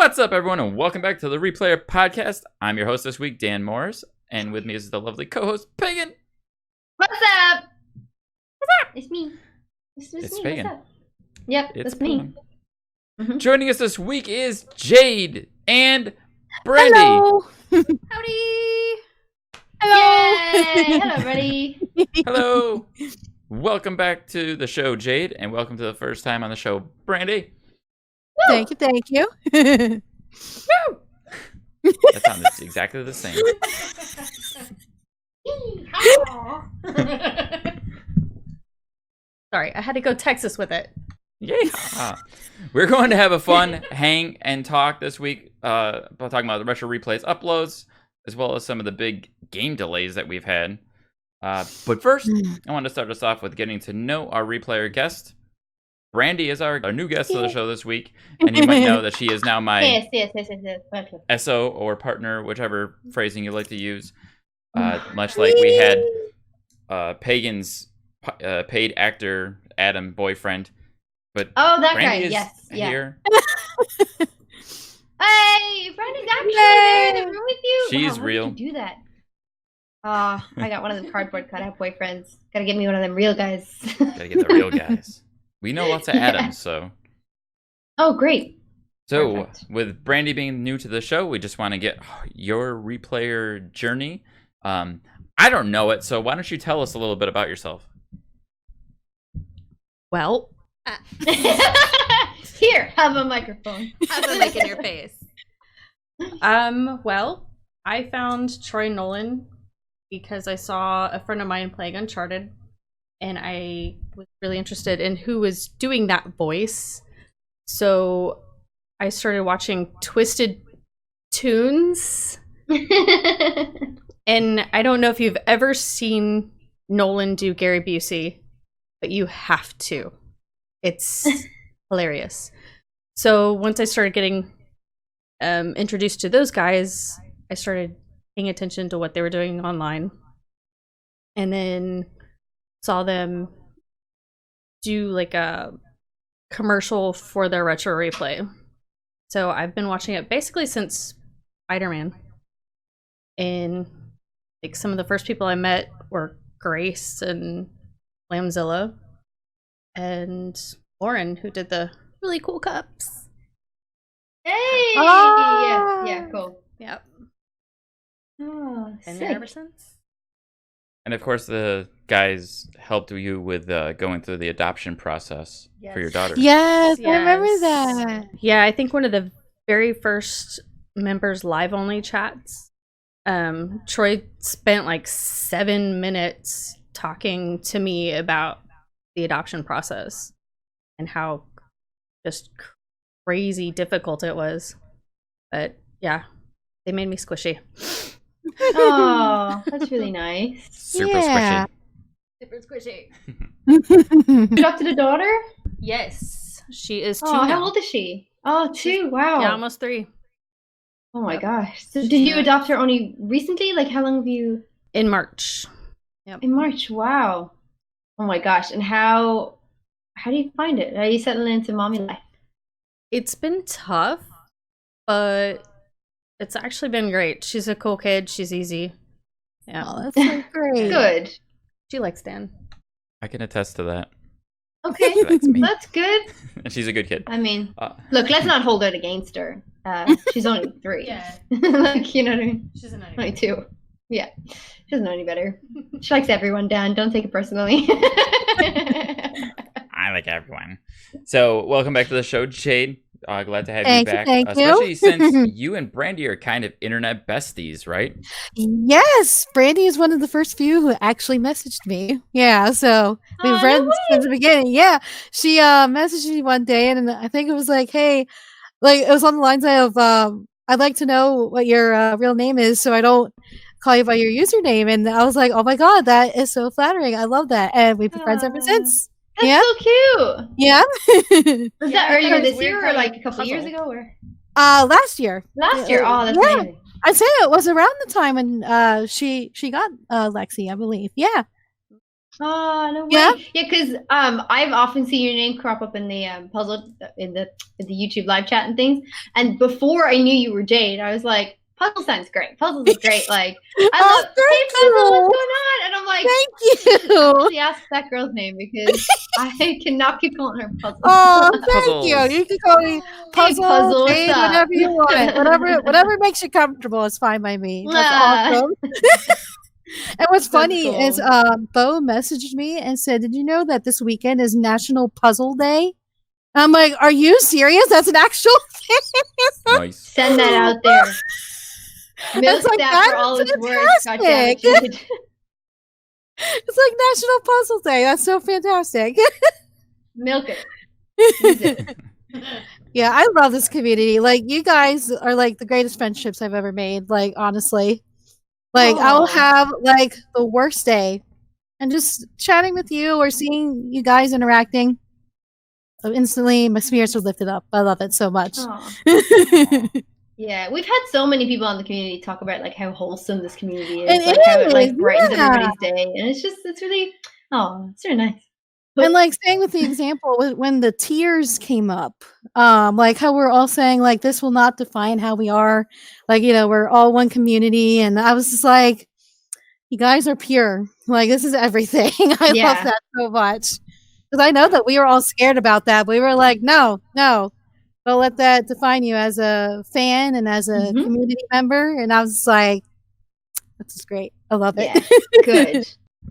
What's up, everyone, and welcome back to the Replayer Podcast. I'm your host this week, Dan Morris, and with me is the lovely co-host, Pagan. What's up? What's up? It's me. It's me. Pagan. What's up? Yep, it's me. Joining us this week is Jade and Brandy. Hello. Howdy. Hello. Yay. Hello, buddy. Hello. Welcome back to the show, Jade, and welcome to the first time on the show, Brandy. Thank you. That sounded exactly the same. Sorry, I had to go Texas with it. Yeah. We're going to have a fun hang and talk this week about talking about the retro replays uploads, as well as some of the big game delays that we've had. But first, I want to start us off with getting to know our replayer guest. Brandy is our new guest of the show this week, and you might know that she is now my Yes. Okay. SO or partner, whichever phrasing you like to use. Much like we had Pagan's paid actor, Adam, boyfriend. But that Brandy guy, is yes. Yeah. here. Hey, Brandy's actually there in the room with you? She's wow, real. How did you do that? I got one of them cardboard cutout boyfriends. Gotta get me one of them real guys. Gotta get the real guys. We know lots of Adams, so. Oh, great. So, Perfect. with Brandy being new to the show, we just want to get your replayer journey. I don't know it, so why don't you tell us a little bit about yourself? Well, Here, have a microphone. have a mic in your face. Well, I found Troy Nolan because I saw a friend of mine playing Uncharted, and I was really interested in who was doing that voice. So I started watching Twisted Tunes, and I don't know if you've ever seen Nolan do Gary Busey, but you have to. It's hilarious. So once I started getting introduced to those guys, I started paying attention to what they were doing online, and then saw them do like a commercial for their retro replay. So I've been watching it basically since Spider-Man, and like some of the first people I met were Grace and Lambzilla and Lauren, who did the really cool cups. Hey! Ah. Yeah, cool. Yep. Oh, Been sick. there ever since. And of course, the guys helped you with going through the adoption process for your daughter. Yes, I remember Yes. that. Yeah, I think one of the very first members live only chats, Troy spent like 7 minutes talking to me about the adoption process and how just crazy difficult it was. But yeah, they made me squishy. Oh, that's really nice. Super Yeah. Super squishy. You adopted a daughter? Yes, she is 2 Oh, now. how old is she? Oh, 2. Wow. Yeah, almost 3. Oh my gosh. So did you adopt her only recently? Like how long have you? In March. In March. Wow. Oh my gosh. And how do you find it? Are you settling into mommy life? It's been tough, but it's actually been great. She's a cool kid. She's easy. Yeah. Oh, that's so great. Good. She likes Dan. I can attest to that. Okay. That's me. That's good. And she's a good kid. I mean, Uh, look, let's not hold it against her. She's only 3. Yeah. Like, you know what I mean? She's a Only 2. Yeah. She doesn't know any better. She likes everyone, Dan. Don't take it personally. I like everyone. So, welcome back to the show, Jade. Glad to have Thank you you, back. thank you. Especially since you and Brandy are kind of internet besties, right? Yes, Brandy is one of the first few who actually messaged me. Yeah, so we've Oh, been no friends way. since the beginning. Yeah, she messaged me one day, and I think it was like, "Hey," like it was on the lines of, "I'd like to know what your real name is, so I don't call you by your username." And I was like, "Oh my god, that is so flattering! I love that," and we've been friends ever Aw. since. That's Yeah. so cute. Yeah, Was Yeah, that I earlier thought it was this weird year or calling like it a couple years puzzle. ago? Or last year. last year? Oh, that's Yeah. amazing. I'd say it was around the time when she got Lexi, I believe. Yeah. Oh, no way. Yeah? Yeah, because I've often seen your name crop up in the puzzle in the YouTube live chat and things. And before I knew you were Jade, I was like, puzzle sounds great. Puzzles is great. Like I Oh, love hey thank puzzle, what's you. going on? And I'm like, Thank I should you. actually ask that girl's name because I cannot keep calling her puzzle. Oh, thank you. Puzzles. You can call me Hey, Puzzle, Puzzle, what's Jade, up? whatever you want. Whatever makes you comfortable is fine by me. That's Ah. awesome. And what's That's funny is cool. Bo messaged me and said, "Did you know that this weekend is National Puzzle Day?" And I'm like, "Are you serious? That's an actual thing." Nice. Send that out there. Milk It's like, that that for all is it's worth. God damn it, fantastic. Jade. It's like National Puzzle Day. That's so fantastic. Milk it. Use it. Yeah, I love this community. Like, you guys are like the greatest friendships I've ever made. Like, honestly, like I'll Aw. have like the worst day, and just chatting with you or seeing you guys interacting, instantly my spirits are lifted up. I love it so much. Aw. Yeah, we've had so many people on the community talk about like how wholesome this community is, And like it how it like is, brightens yeah. everybody's day, and it's really it's really nice. And like staying with the example when the tears came up, like how we're all saying like this will not define how we are, like we're all one community, and I was just like, you guys are pure, like this is everything. I love Yeah. that so much because I know that we were all scared about that. We were like, no, don't let that define you as a fan and as a Mhm. community member. And I was just like, this is great. I love it. Yeah, good.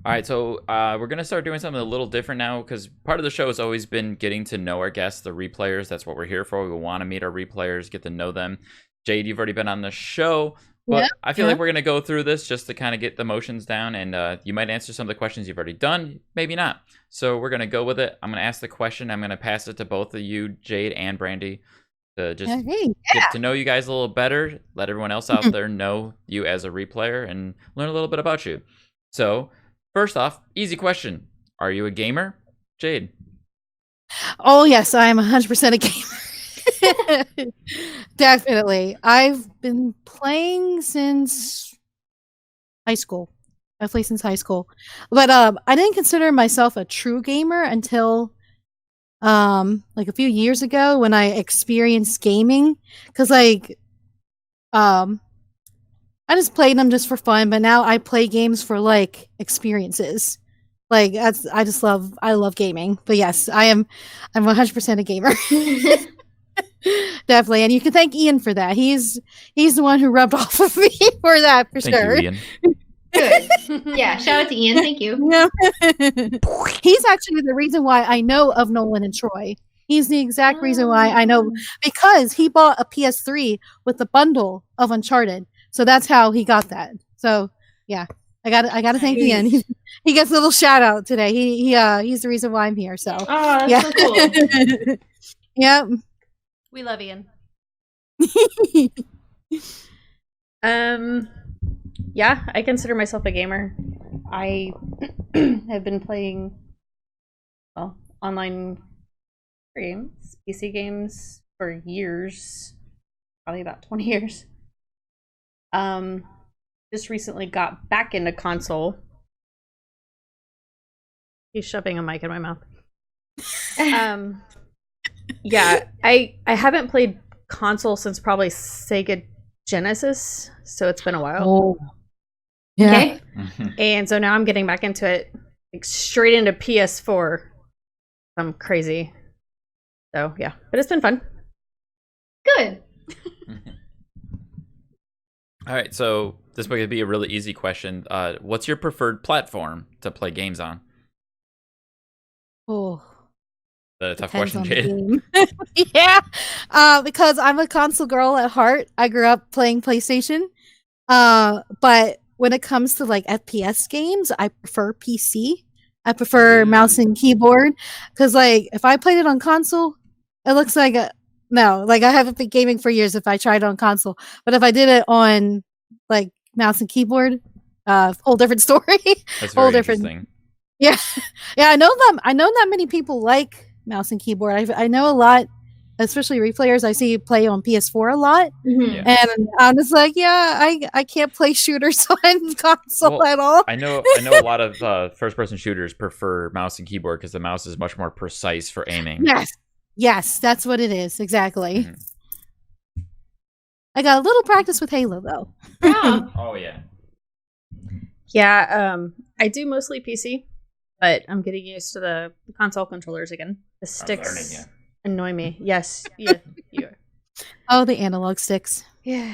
All right, so we're going to start doing something a little different now because part of the show has always been getting to know our guests, the replayers. That's what we're here for. We want to meet our replayers, get to know them. Jade, you've already been on the show, but Yeah, I feel yeah. like we're going to go through this just to kind of get the emotions down, and you might answer some of the questions you've already done, maybe not. So we're going to go with it. I'm going to ask the question. I'm going to pass it to both of you, Jade and Brandy, to just Hey, get to know you guys a little better, let everyone else out there know you as a replayer, and learn a little bit about you. So, first off, easy question. Are you a gamer? Jade. oh yes, I am 100% a gamer. Definitely. I've been playing since high school. I've played since high school. But I didn't consider myself a true gamer until like a few years ago when I experienced gaming, cuz like I just played them just for fun, but now I play games for like experiences. Like I love gaming. But yes, I'm 100% a gamer. Definitely. And you can thank Ian for that. He's the one who rubbed off of me for that for Thank sure. you, Ian. Good. Yeah, shout out to Ian. Thank you. Yeah. He's actually the reason why I know of Nolan and Troy. He's the exact reason why I know, because he bought a PS3 with the bundle of Uncharted. So that's how he got that. So yeah, I got to thank Ian. He gets a little shout out today. He's the reason why I'm here. So Oh, that's yeah. so cool. Yep. We love Ian. Yeah, I consider myself a gamer. I have been playing online games, PC games for years, probably about 20 years. Just recently got back into console. He's shoving a mic in my mouth. Yeah, I haven't played console since probably Sega Genesis, so it's been a while. Oh. Yeah. Okay. And so now I'm getting back into it, like straight into PS4. I'm crazy. So yeah, but it's been fun. Good. All right, so this might be a really easy question. What's your preferred platform to play games on? Oh. The tough Depends question, on the Jade. game. Yeah, because I'm a console girl at heart. I grew up playing PlayStation. But when it comes to like FPS games, I prefer PC. I prefer mouse and keyboard, because like if I played it on console, it looks like no. Like I haven't been gaming for years if I tried it on console. But if I did it on like mouse and keyboard, whole different story. That's whole very different. interesting. Yeah, yeah. I know that many people like mouse and keyboard. I know a lot especially replayers I see play on PS4 a lot, Mhm. Yeah. and I'm just like, yeah, I can't play shooters on console Well, at all. I know a lot of first-person shooters prefer mouse and keyboard because the mouse is much more precise for aiming. Yes, that's what it is exactly. Mhm. I got a little practice with Halo though. Yeah. Oh yeah. Yeah, I do mostly PC, but I'm getting used to the console controllers again. The sticks learning, yeah. annoy me. Yes, yeah, you. Oh, the analog sticks. Yeah,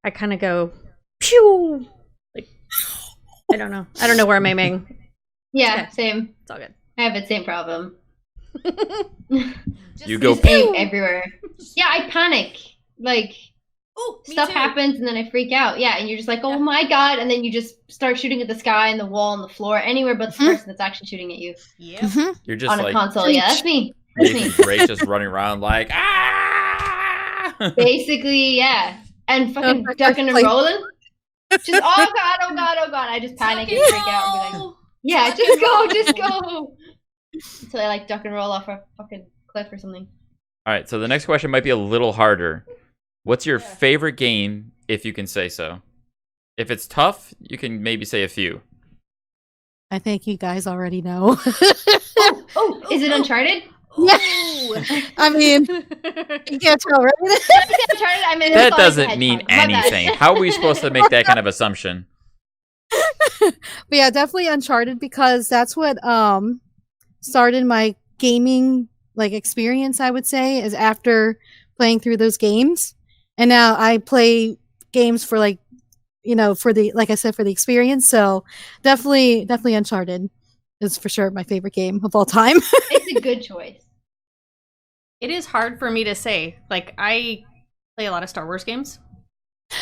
I kind of go pew. Like, I don't know where I'm aiming. Yeah, Okay. same. It's all good. I have the same problem. You go Just aim everywhere. Yeah, I panic. Like Oh, stuff happens and then I freak out. Yeah, and you're just like, oh my god, and then you just start shooting at the sky and the wall and the floor, anywhere but the person that's actually shooting at you Yeah. Mhm. You're just on a like console. Yeah, that's me. That's me. Nathan Drake just running around like ah. Basically, yeah. And fucking my ducking and first rolling. Just oh god, oh god, oh god. I just panic and freak out and be like, yeah, just go. Until I like duck and roll off a fucking cliff or something. All right, so the next question might be a little harder. What's your favorite game, if you can say so? If it's tough, you can maybe say a few. I think you guys already know. Oh, is it Uncharted? Yeah. I mean, you can't tell, right? Did I say Uncharted? I meant That Sonic the doesn't mean Hedgehog. My bad. anything. How are we supposed to make that kind of assumption? But yeah, definitely Uncharted because that's what started my gaming like experience, I would say, is after playing through those games. And now I play games for like, for the, like I said, for the experience. So definitely Uncharted is for sure my favorite game of all time. It's a good choice. It is hard for me to say. Like, I play a lot of Star Wars games,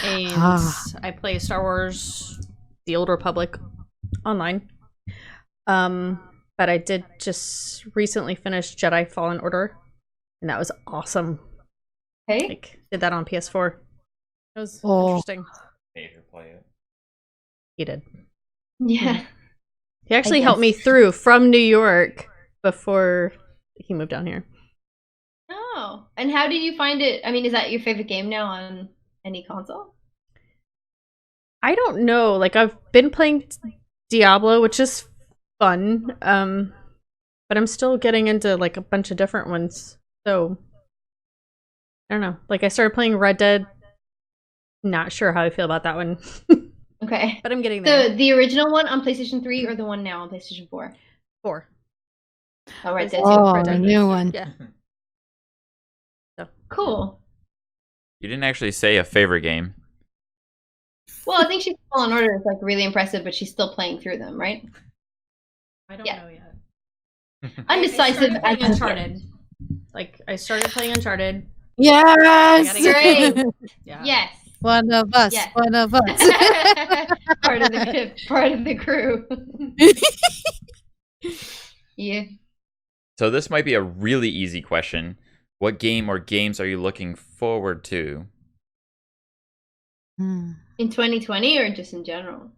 and I play Star Wars: The Old Republic online. But I did just recently finish Jedi Fallen Order, and that was awesome. Hey, Like, did that on PS4. It was Oh. interesting. Play it. He did. yeah. He actually I helped me guess. through from New York before he moved down here. Oh, and how did you find it? I mean, is that your favorite game now on any console? I don't know. Like, I've been playing Diablo, which is fun. But I'm still getting into like a bunch of different ones. So I don't know. Like, I started playing Red Dead. Not sure how I feel about that one. Okay. But I'm getting there. The original one on PlayStation 3 or the one now on PlayStation 4? 4. Oh, Red Dead 2. Oh, Red the Dead. new one. Yeah. So, Cool. You didn't actually say a favorite game. Well, I think she's Fallen Order is like really impressive, but she's still playing through them, right? I don't Yeah. know yet. Undecisive. I started playing Uncharted. Like, I started playing Uncharted. Yes. I gotta get Great. Yeah. Yes. One of us. Yes. One of us. Part of the ship, part of the crew. Yeah. So this might be a really easy question. What game or games are you looking forward to? Hmm. In 2020 or just in general?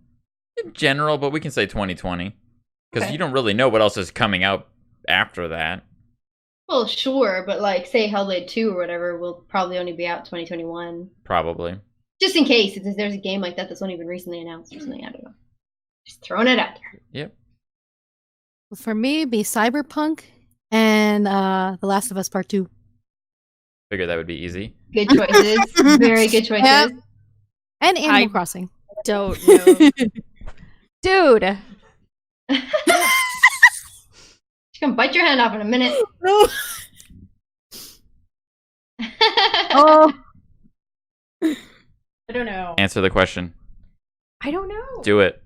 In general, but we can say 2020. Because Okay. you don't really know what else is coming out after that. Well, sure, but like say Hellblade 2 or whatever will probably only be out 2021. Probably. Just in case if there's a game like that that's only been recently announced or something. I don't know. Just throwing it out there. Yep. For me, it'd be Cyberpunk and The Last of Us Part 2. Figured that would be easy. Good choices. Very good choices. Yep. And Animal I- Crossing. Don't know. Dude. She's gonna bite your hand off in a minute. Oh, I don't know. Answer the question. I don't know. Do it.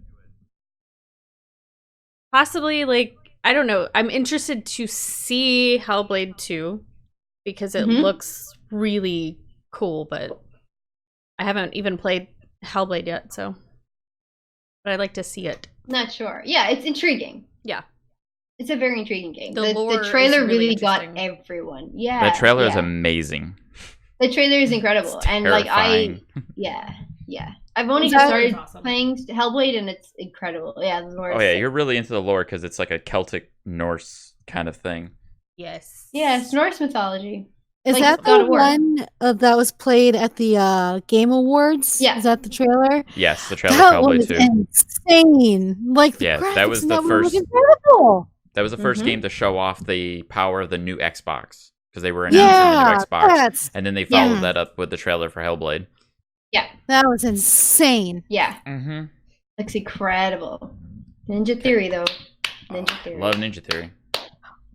Possibly, like, I don't know. I'm interested to see Hellblade 2 because it Mhm. looks really cool, but I haven't even played Hellblade yet, so. But I'd like to see it. Not sure. Yeah, it's intriguing. Yeah. It's a very intriguing game. The lore the trailer is really really got interesting. everyone. Yeah. That trailer is yeah. amazing. The trailer is incredible. It's And like terrifying. yeah. I've only Is just that- started Awesome. playing Hellblade and it's incredible. Yeah, the lore Oh is yeah, sick. you're really into the lore because it's like a Celtic Norse kind of thing. Yes. Yeah, it's Norse mythology. Is Like that God the of War. one that was played at the Game Awards? Yeah. Is that the trailer? Yes, the trailer That Hellblade was 2. insane. Like the Yeah, graphics that was in the that one was first. incredible. That was the first Mhm. game to show off the power of the new Xbox because they were announcing the Yeah, new Xbox, that's and then they followed Yeah. that up with the trailer for Hellblade. Yeah, that was insane. yeah, Mm-hmm. looks incredible. Ninja Theory though. Ninja Theory. Love Ninja Theory.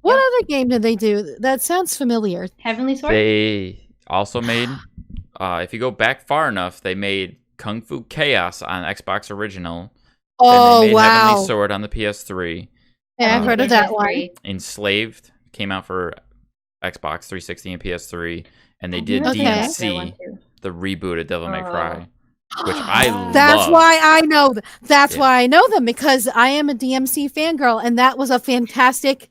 What Yep. other game did they do? That sounds familiar. Heavenly Sword. They also made, if you go back far enough, they made Kung Fu Chaos on Xbox Original. Then Oh they made wow! Heavenly Sword on the PS3. Yeah, I've heard of that one. Enslaved came out for Xbox 360 and PS3, and they did Okay. DMC, the reboot of Devil May Cry, which I love. That's why I know. That's Yeah. why I know them, because I am a DMC fangirl, and that was a fantastic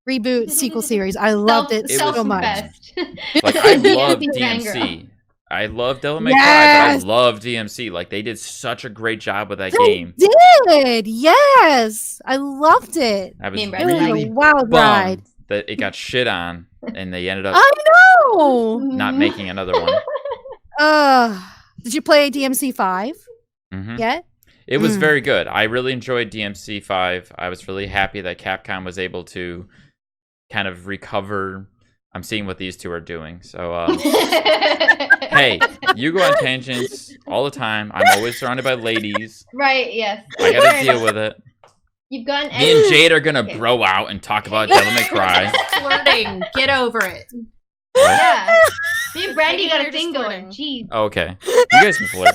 reboot sequel series. I loved it so much. Self-confessed. Like, I love DMC DMC. fangirl. I love Devil May Cry, Yes! but I love DMC. Like, they did such a great job with that They game. did. Yes, I loved it. I was Game It was really a wild ride. bummed that it got shit on, and they ended up I know. not making another one. Did you play DMC 5 Mhm. yet? It was Mm. very good. I really enjoyed DMC 5. I was really happy that Capcom was able to kind of recover. I'm seeing what these two are doing. So, hey, you go on tangents all the time. I'm always surrounded by ladies. Right, yes. I gotta deal with it. You've gone Me and Jade are gonna Okay. bro out and talk about Devil May Cry. Flirting. Get over it. Yeah. Me and Brandy Maybe got a you're just thing going. flirting. Jeez. Oh, okay. You guys can flirt.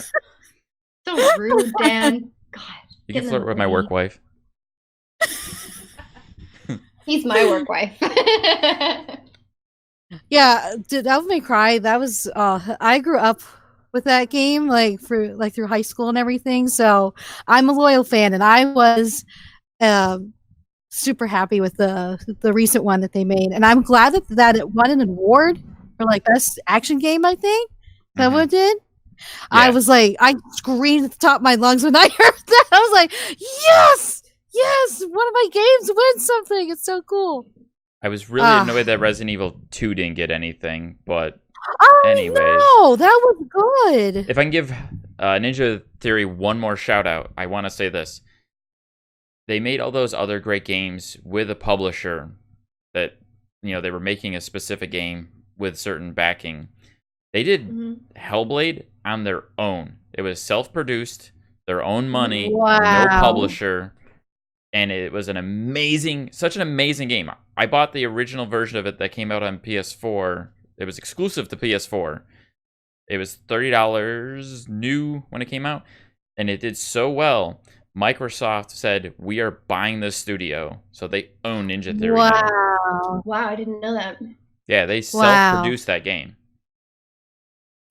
So rude, Dan. God. You can Getting flirt with my work wife. He's my work wife. Yeah, Devil May Cry. That was. I grew up with that game, through high school and everything. So I'm a loyal fan, and I was super happy with the recent one that they made, and I'm glad that it won an award for best action game. I think that Mhm. what it did. Yeah. I was like, I screamed at the top of my lungs when I heard that. I was like, yes, yes, one of my games wins something. It's so cool. I was really annoyed that Resident Evil 2 didn't get anything, but anyways. No, that was good. If I can give Ninja Theory one more shout out, I want to say this. They made all those other great games with a publisher that, they were making a specific game with certain backing. They did Mhm. Hellblade on their own. It was self-produced, their own money, no Wow. publisher, and it was such an amazing game. I bought the original version of it that came out on PS4. It was exclusive to PS4. It was $30 new when it came out, and it did so well. Microsoft said, "We are buying this studio," so they own Ninja Theory now. Wow, Wow, I didn't know that. Yeah, they self-produced that game.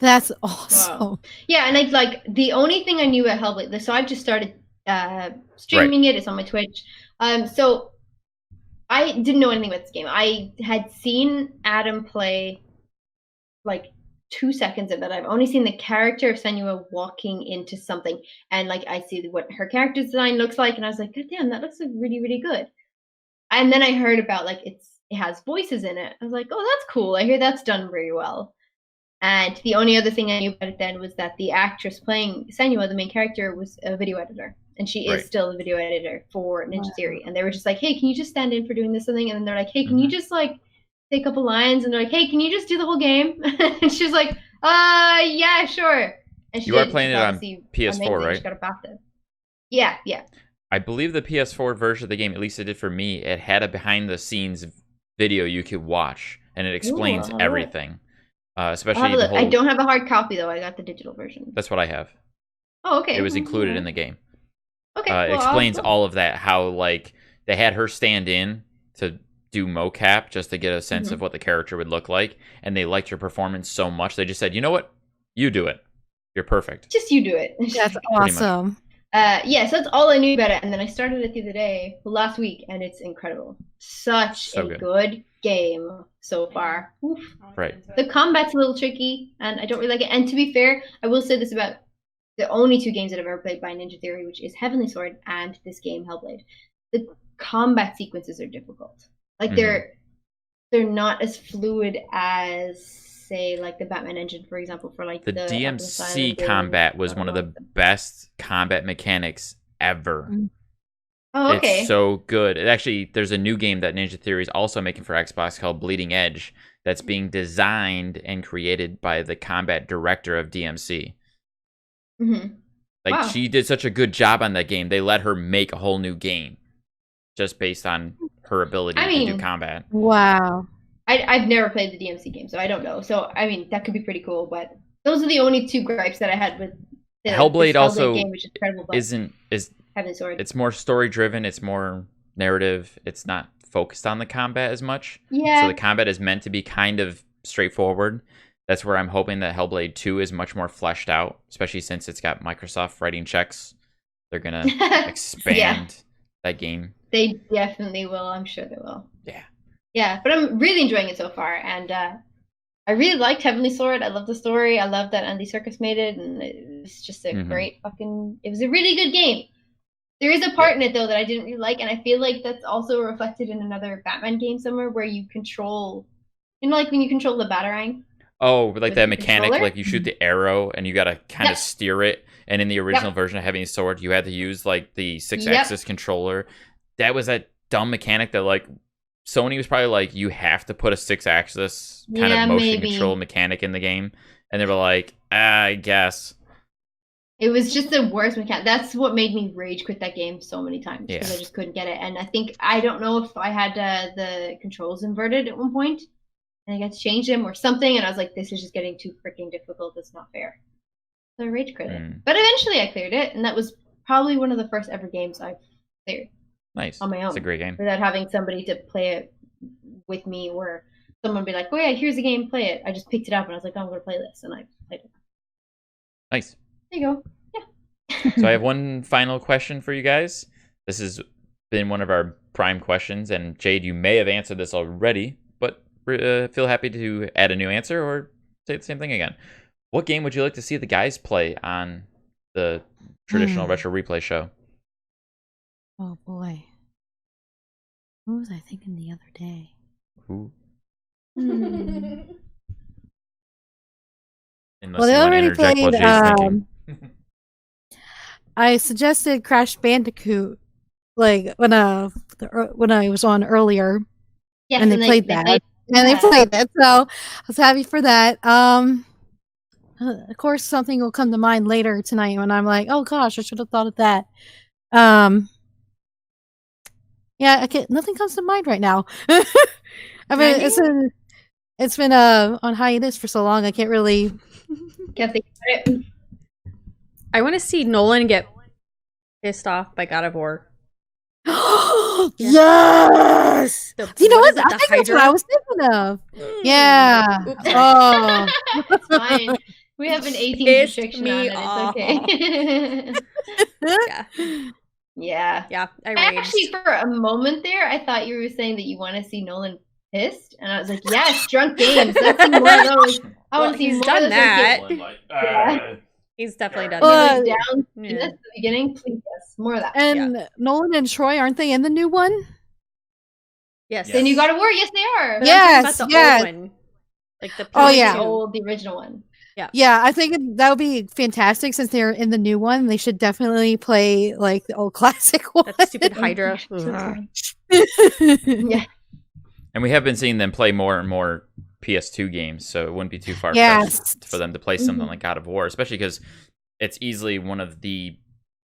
that's awesome. Yeah, and the only thing I knew about Hellblade, so I've just started streaming it. It's on my Twitch. So I didn't know anything about this game. I had seen Adam play 2 seconds of it. I've only seen the character of Senua walking into something, and I see what her character design looks like, and I was like, God damn, that looks really, really good. And then I heard about it has voices in it. I was like, oh, that's cool. I hear that's done very well. And the only other thing I knew about it then was that the actress playing Senua, the main character, was a video editor. And she Right. is still a video editor for Ninja Theory. And they were just like, hey, can you just stand in for doing this thing? And then they're like, hey, can you just say a couple lines? And they're like, hey, can you just do the whole game? And she's like, yeah, sure. And she You are did. playing She's it on obviously PS4, amazing. right? She got a BAFTA. Yeah. I believe the PS4 version of the game, at least it did for me, it had a behind-the-scenes video you could watch, and it explains Ooh. everything. I'll Especially have a the look. whole... I don't have a hard copy, though. I got the digital version. That's what I have. Oh, okay. It was included in the game. Okay. It well, explains I'll- all of that, how they had her stand in to do mocap just to get a sense of what the character would look like, and they liked her performance so much they just said, you know what, you do it, you're perfect. Just you do it. That's much. awesome. Yeah, so that's all I knew about it, and then I started it the other day, last week, and it's incredible. Such So a good. good game so far. Oof. Right. The combat's a little tricky, and I don't really like it. And to be fair, I will say this about the only two games that I've ever played by Ninja Theory, which is Heavenly Sword and this game, Hellblade. The combat sequences are difficult. They're they're not as fluid as, say, like the Batman engine, for example, for like The Arkham Asylum DMC combat was one of the games. best combat mechanics ever. Oh, okay. It's so good. There's a new game that Ninja Theory is also making for Xbox called Bleeding Edge that's being designed and created by the combat director of DMC. Mm-hmm. Like, Wow. she did such a good job on that game. They let her make a whole new game just based on her ability to do combat. Wow. I've never played the DMC game, so I don't know. So, I mean, that could be pretty cool, but those are the only two gripes that I had with the Hellblade also game, which is incredible, but Heaven's Sword. It's more story driven, it's more narrative, it's not focused on the combat as much. Yeah. So the combat is meant to be kind of straightforward. That's where I'm hoping that Hellblade 2 is much more fleshed out, especially since it's got Microsoft writing checks. They're going to expand that game. They definitely will. I'm sure they will. Yeah. Yeah, but I'm really enjoying it so far. And I really liked Heavenly Sword. I love the story. I love that Andy Serkis made it. And it's just a great it was a really good game. There is a part in it, though, that I didn't really like. And I feel like that's also reflected in another Batman game somewhere where you control, like when you control the Batarang. Oh, like that mechanic, controller? like you shoot the arrow and you got to kind of steer it. And in the original version of Heavenly Sword, you had to use like the 6-axis controller. That was that dumb mechanic that like Sony was probably like, you have to put a 6-axis kind of motion control mechanic in the game. And they were like, I guess. It was just the worst mechanic. That's what made me rage quit that game so many times because I just couldn't get it. And I don't know if I had the controls inverted at one point. And I got to change them or something, and I was like, this is just getting too freaking difficult. It's not fair. So I rage quit it. But eventually I cleared it, and that was probably one of the first ever games I've cleared. Nice. On my own. It's a great game. Without having somebody to play it with me or someone be like, oh yeah, here's a game, play it. I just picked it up, and I was like, oh, I'm going to play this, and I played it. Nice. There you go. Yeah. So I have one final question for you guys. This has been one of our prime questions, and Jade, you may have answered this already, but feel happy to add a new answer or say the same thing again. What game would you like to see the guys play on the traditional retro replay show? Oh boy, what was I thinking the other day? Ooh. Well, they already played. I suggested Crash Bandicoot, like when I was on earlier, and they played that. And they played it, so I was happy for that. Of course, something will come to mind later tonight when I'm like, "Oh gosh, I should have thought of that." Yeah, nothing comes to mind right now. I mean, it's been on hiatus for so long. I can't really. Can't think about it. I want to see Nolan get pissed off by God of War. Yes! You know what? I think that's what I was thinking of. Yeah. Oh. It's fine. We have an 18 restriction on it. It's okay. Yeah. I raged. Actually, for a moment there, I thought you were saying that you want to see Nolan pissed, and I was like, yes, drunk games. Let's see more of those. I want to see he's more done of that. He's definitely done that. that. Down at the beginning, please, yes, more of that. And Nolan and Troy, aren't they in the new one? Yes. The new God of War, yes, they are. Yes, old one. Like the the original one. Yeah, I think that would be fantastic since they're in the new one. They should definitely play like the old classic one. That stupid Hydra. Yeah. And we have been seeing them play more and more PS2 games, so it wouldn't be too far for them to play something like God of War, especially because it's easily one of the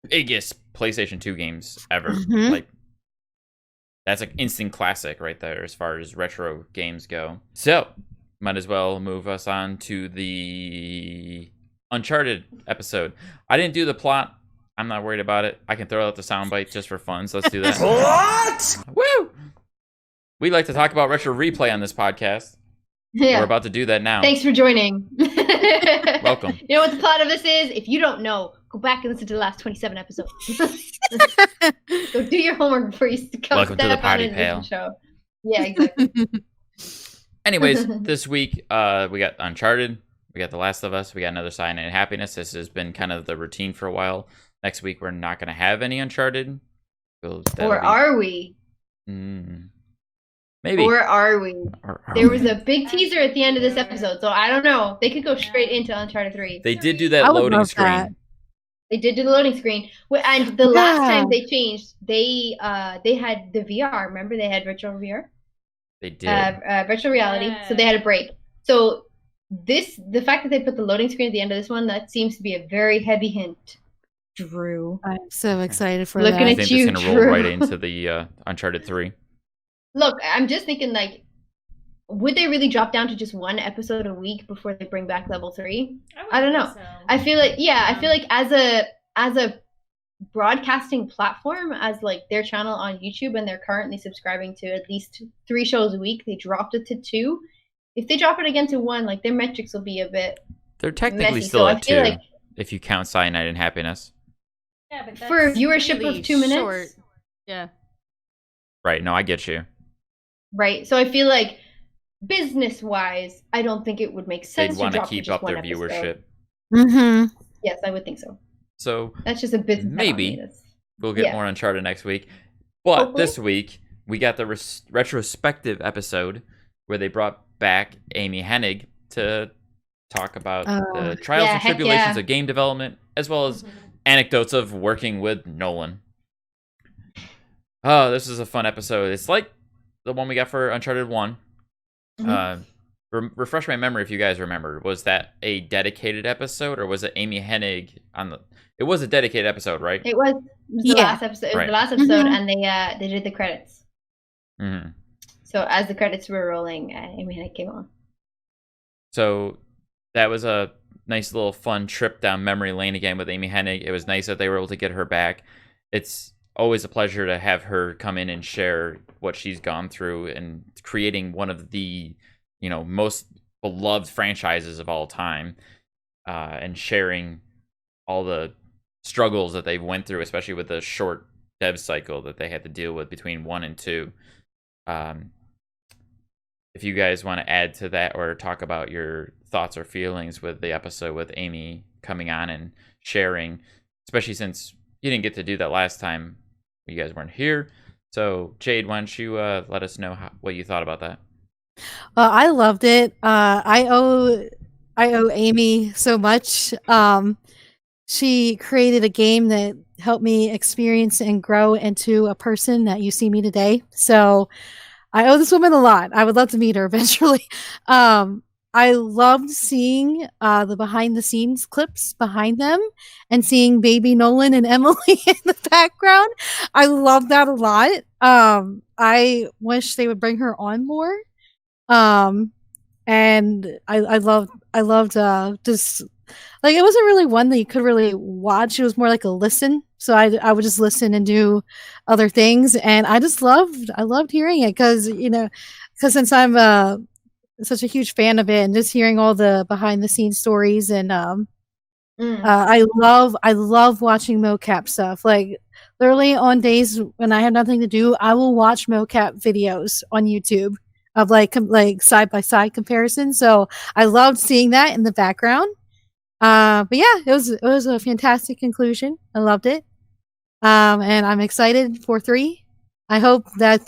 biggest PlayStation 2 games ever. Like, that's an instant classic right there as far as retro games go. So, might as well move us on to the Uncharted episode. I didn't do the plot. I'm not worried about it. I can throw out the soundbite just for fun, so let's do that. What? Woo! We like to talk about retro replay on this podcast. Yeah. We're about to do that now. Thanks for joining. Welcome. You know what the plot of this is? If you don't know, go back and listen to the last 27 episodes. Go do your homework before you come. Welcome to the party, pal. Show. Yeah, exactly. Anyways, this week we got Uncharted, we got The Last of Us, we got another Sign and Happiness. This has been kind of the routine for a while. Next week we're not going to have any Uncharted. Or are we? Maybe. Or are we? Or are There we? was a big teaser at the end of this episode, so I don't know. They could go straight into Uncharted 3. They did do that I would loading love screen. that. They did do the loading screen, and the last Yeah. time they changed, they had the VR. Remember, they had virtual VR, They did. virtual reality. So they had a break. So the fact that they put the loading screen at the end of this one, that seems to be a very heavy hint. Drew, I'm so excited for Looking that. I at think you, it's gonna roll Drew. right into the Uncharted 3. look, I'm just thinking like, would they really drop down to just one episode a week before they bring back level 3? I don't know. I feel like I feel like as a broadcasting platform, as like their channel on YouTube, and they're currently subscribing to at least 3 shows a week, they dropped it to 2. If they drop it again to 1, like their metrics will be a bit They're technically messy. still So I at 2 feel like if you count Cyanide and Happiness. Yeah, but for a viewership really of 2 minutes, short. Yeah. Right, no, I get you. right? So I feel like business-wise, I don't think it would make sense They'd want to drop keep just up their one episode. viewership. Mm-hmm. Yes, I would think so. So That's just a business. Maybe. That's, we'll get Yeah. more Uncharted next week. But Hopefully. this week, we got the retrospective episode where they brought back Amy Hennig to talk about the trials Yeah, and heck tribulations yeah. of game development, as well as anecdotes of working with Nolan. Oh, this is a fun episode. It's like the one we got for Uncharted 1. Refresh my memory if you guys remember. Was that a dedicated episode, or was it Amy Hennig on the... It was a dedicated episode, right? It was the Yeah. last episode. It was Right. the last episode, Mhm. and they did the credits. Mm-hmm. So as the credits were rolling, Amy Hennig came on. So that was a nice little fun trip down memory lane again with Amy Hennig. It was nice that they were able to get her back. It's always a pleasure to have her come in and share what she's gone through and creating one of the, most beloved franchises of all time, and sharing all the struggles that they went through, especially with the short dev cycle that they had to deal with between 1 and 2. If you guys want to add to that or talk about your thoughts or feelings with the episode with Amy coming on and sharing, especially since you didn't get to do that last time, you guys weren't here. So, Jade, why don't you let us know what you thought about that? I loved it. I owe Amy so much. She created a game that helped me experience and grow into a person that you see me today. So I owe this woman a lot. I would love to meet her eventually. I loved seeing the behind the scenes clips behind them and seeing baby Nolan and Emily in the background. I love that a lot. I wish they would bring her on more. And I loved just like, it wasn't really one that you could really watch. It was more like a listen. So I would just listen and do other things, and I loved hearing it because since I'm such a huge fan of it, and just hearing all the behind the scenes stories, and I love watching mocap stuff. Like, literally on days when I have nothing to do, I will watch mocap videos on YouTube of like side by side comparisons. So I loved seeing that in the background. But yeah, it was a fantastic conclusion. I loved it. And I'm excited for 3. I hope that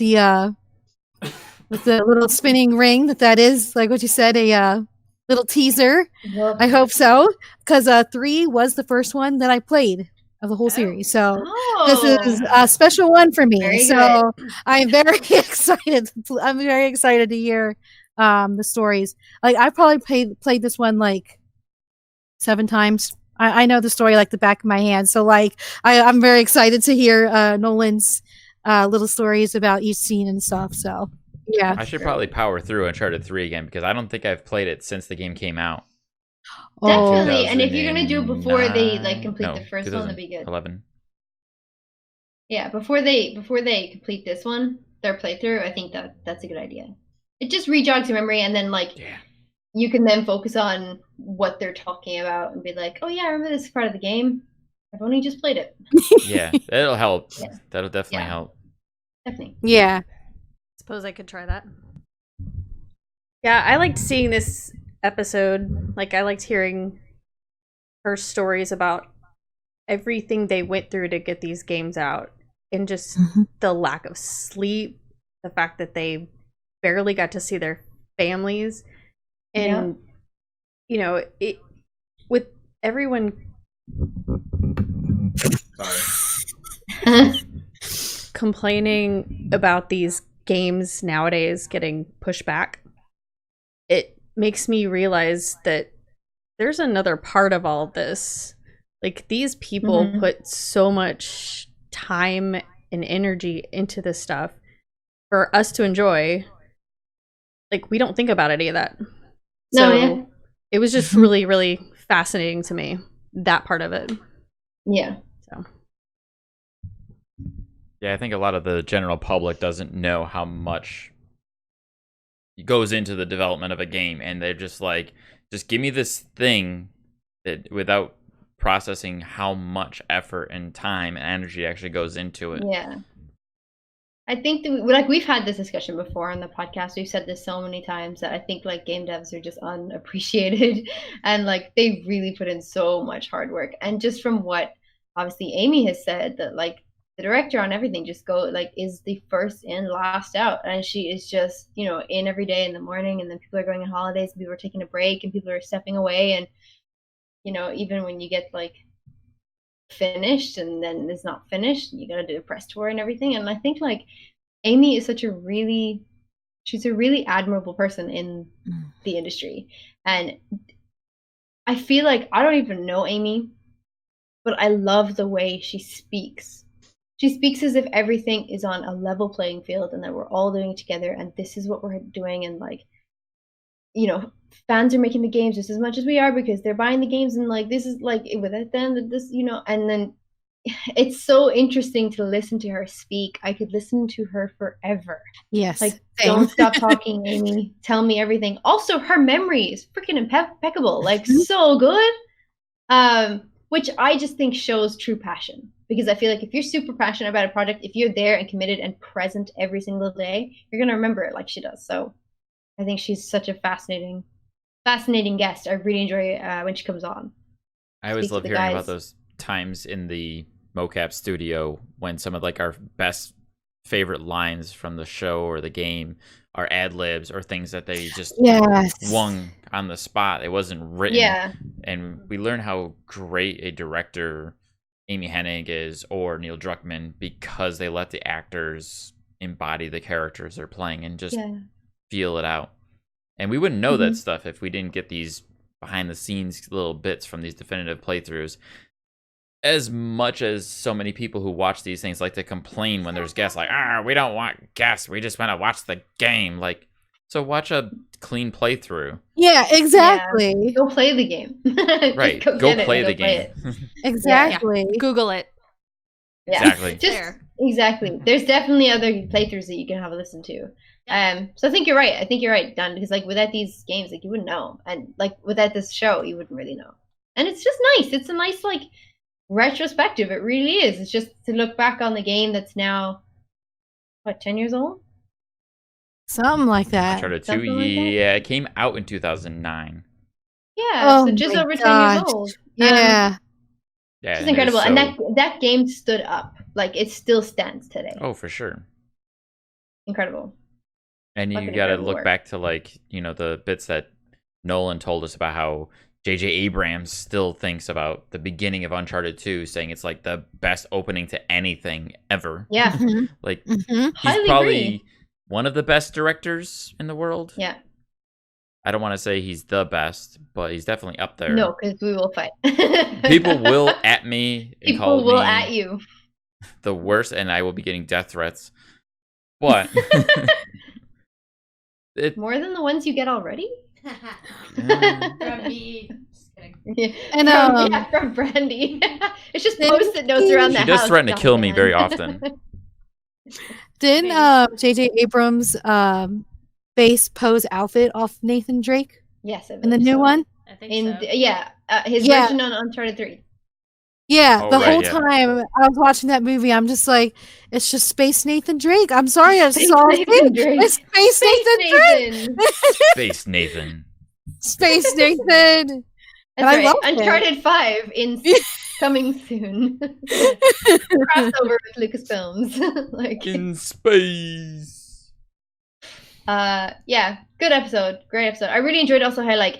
with the little spinning ring that is, like what you said, a little teaser. I hope so, because 3 was the first one that I played of the whole series. So this is a special one for me. Very So I'm very excited. I'm very excited to hear the stories. Like, I probably played this one like 7 times. I know the story like the back of my hand. So like I'm very excited to hear Nolan's little stories about each scene and stuff. So yeah. I should probably power through Uncharted 3 again because I don't think I've played it since the game came out. Definitely. And if you're gonna do it before they like complete No, the first one, that'd be good. 11. Yeah, before they complete this one, their playthrough, I think that's a good idea. It just rejogs your memory, and then like you can then focus on what they're talking about and be like, oh yeah, I remember this part of the game. I've only just played it. Yeah, that'll help. Yeah. That'll definitely Yeah. help. Definitely. Yeah. Suppose I could try that. Yeah, I liked seeing this episode. Like, I liked hearing her stories about everything they went through to get these games out, and just the lack of sleep, the fact that they barely got to see their families. And, you know, it with everyone complaining about these games nowadays getting pushed back, it makes me realize that there's another part of all of this. Like, these people put so much time and energy into this stuff for us to enjoy. Like, we don't think about any of that. So it was just really, really fascinating to me, that part of it. Yeah. So Yeah, I think a lot of the general public doesn't know how much goes into the development of a game, and they're just like, just give me this thing, that without processing how much effort and time and energy actually goes into it. Yeah. I think that like we've had this discussion before on the podcast. We've said this so many times that I think like game devs are just unappreciated, and like they really put in so much hard work. And just from what obviously Amy has said, that like the director on everything just is the first in, last out, and she is just, you know, in every day in the morning, and then people are going on holidays, and people are taking a break, and people are stepping away, and you know, even when you get like finished and then it's not finished, you gotta do a press tour and everything. And I think like Amy is she's a really admirable person in the industry, and I feel like I don't even know Amy, but I love the way she speaks. She speaks as if everything is on a level playing field and that we're all doing it together, and this is what we're doing, and like, you know, fans are making the games just as much as we are because they're buying the games, and like this is like without them, this, you know. And then it's so interesting to listen to her speak. I could listen to her forever. Yes. Like, same. don't stop talking, Amy. Tell me everything. Also, her memory is freaking impeccable. Like, so good. Which I just think shows true passion. Because I feel like if you're super passionate about a project, if you're there and committed and present every single day, you're going to remember it like she does. So I think she's such a fascinating guest. I really enjoy when she comes on. I always love hearing about those times in the mocap studio when some of like our best favorite lines from the show or the game are ad libs or things that they just swung on the spot. It wasn't written. Yeah. And we learn how great a director Amy Hennig is, or Neil Druckmann, because they let the actors embody the characters they're playing and just feel it out. And we wouldn't know that stuff if we didn't get these behind the scenes little bits from these definitive playthroughs. As much as so many people who watch these things like to complain when there's guests, like, we don't want guests, we just want to watch the game. Like, so watch a clean playthrough. Yeah, exactly. Yeah. Go play the game. Right. Go play the game. Exactly. Yeah. Google it. Yeah. Exactly. Exactly. There's definitely other playthroughs that you can have a listen to. So I think you're right, Dan, because like without these games, like you wouldn't know. And like without this show, you wouldn't really know. And it's just nice. It's a nice like retrospective. It really is. It's just to look back on the game that's now 10 years old? Something like that. Uncharted 2, yeah, it came out in 2009. Yeah, so just over 10 years old. Yeah. It's just incredible. And that game stood up. Like, it still stands today. Oh, for sure. Incredible. And you got to look back to, like, you know, the bits that Nolan told us about how J.J. Abrams still thinks about the beginning of Uncharted 2, saying it's, like, the best opening to anything ever. Yeah. Like, he's probably one of the best directors in the world. Yeah. I don't want to say he's the best, but he's definitely up there. No, because we will fight. People will at me. And People will at you. The worst, and I will be getting death threats. But more than the ones you get already? From me. Just kidding. Yeah. And from Brandy. It's just post-it notes around the house. She does threaten to kill me very often. Didn't J.J. Abrams base Poe's outfit off Nathan Drake? Yes, in the new one. I think so. His version on Uncharted 3. Yeah, the whole time I was watching that movie, I'm just like, it's just Space Nathan Drake. I'm sorry, I saw it's Space Nathan Drake. Space Nathan. Space Nathan. That's right. Uncharted 5 in coming soon. Crossover with Lucasfilms. Like in space. Yeah, good episode, great episode. I really enjoyed also how like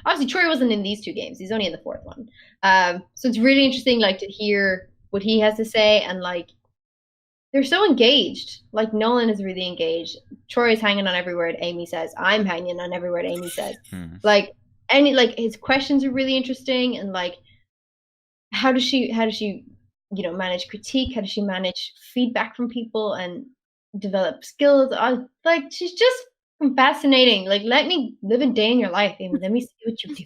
obviously Troy wasn't in these 2 games. He's only in the 4th one. So it's really interesting like to hear what he has to say, and like they're so engaged. Like Nolan is really engaged. Troy is hanging on every word Amy says. I'm hanging on every word Amy says. Like his questions are really interesting, and like how does she manage critique? How does she manage feedback from people and develop skills? Like she's just fascinating. Like let me live a day in your life, Amy. Let me see what you do.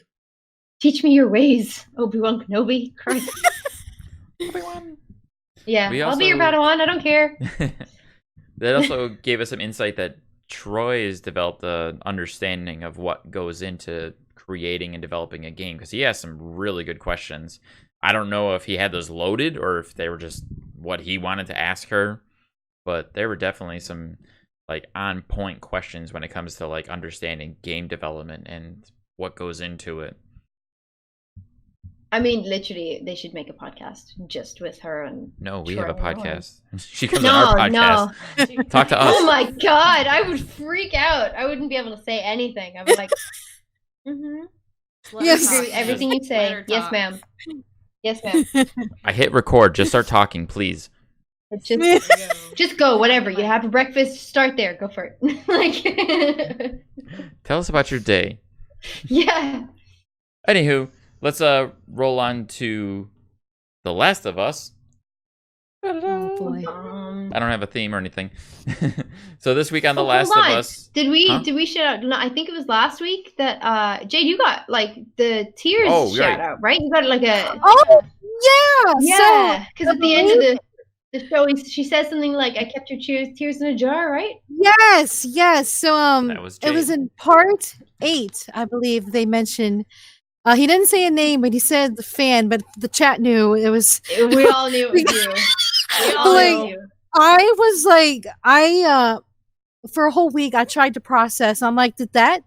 Teach me your ways, Obi-Wan Kenobi. Christ. Obi-Wan. Yeah, I'll be your Padawan. I don't care. That also gave us some insight that Troy has developed an understanding of what goes into creating and developing a game, because he has some really good questions. I don't know if he had those loaded or if they were just what he wanted to ask her, but there were definitely some like on point questions when it comes to like understanding game development and what goes into it. I mean, literally, they should make a podcast just with her and. No, we Troy have a and podcast. She comes on our podcast. No. Talk to us. Oh my god, I would freak out. I wouldn't be able to say anything. I'd be like, Yes. I agree with everything you say. Yes, ma'am. Yes, ma'am. I hit record. Just start talking, please. Just go. Whatever. You have a breakfast. Start there. Go for it. Like. Tell us about your day. Yeah. Anywho, let's roll on to The Last of Us. Oh, boy. I don't have a theme or anything. So this week on The Last hold of on. Us. Did we shout out? No, I think it was last week that Jade, you got like the tears shout out, right? You got like a yeah. Because at the end of the show, she says something like, "I kept your tears in a jar," right? Yes. So That was it was Jade. in part 8, I believe. They mentioned he didn't say a name, but he said the fan. But the chat knew it was. We all knew it was you. We all knew it was you. I was like, for a whole week, I tried to process. I'm like, did that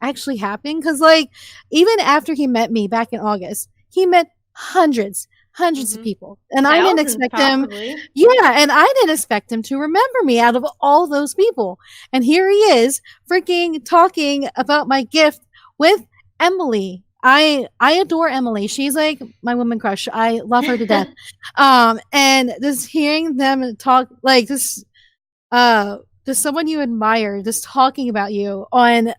actually happen? Because like, even after he met me back in August, he met hundreds of people, and I didn't expect him. Yeah, and I didn't expect him to remember me out of all those people. And here he is, freaking talking about my gift with Emily. I adore Emily. She's like my woman crush. I love her to death. And just hearing them talk like this, just someone you admire, just talking about you on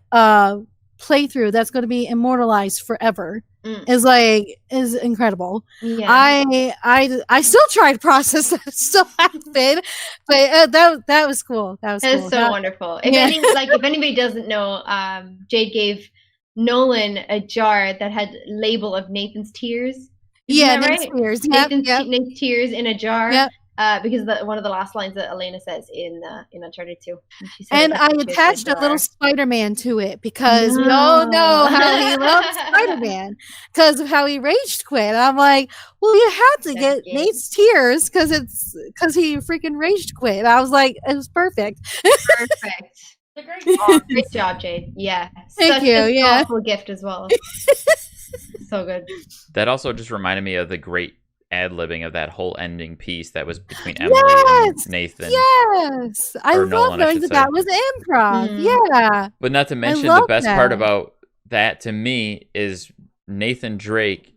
playthrough that's going to be immortalized forever is incredible. Yeah. I still try to process that still happen, but that was cool. That was so wonderful. If anybody doesn't know, Jade gave Nolan a jar that had label of Nathan's tears. Nathan's tears. Nathan's tears in a jar. Yep. Because one of the last lines that Elena says in Uncharted 2. And I attached a little Spider-Man to it because we all know how he loves Spider-Man because of how he rage quit. I'm like, well, you had to get Nate's tears because he freaking rage quit. I was like, it was perfect. Perfect. Great job, Jade. Yeah. Thank you. Yeah. Thoughtful gift as well. So good. That also just reminded me of the great ad-libbing of that whole ending piece that was between Emily and Nathan. Yes. I love knowing that was improv. Yeah. But not to mention the best part about that to me is Nathan Drake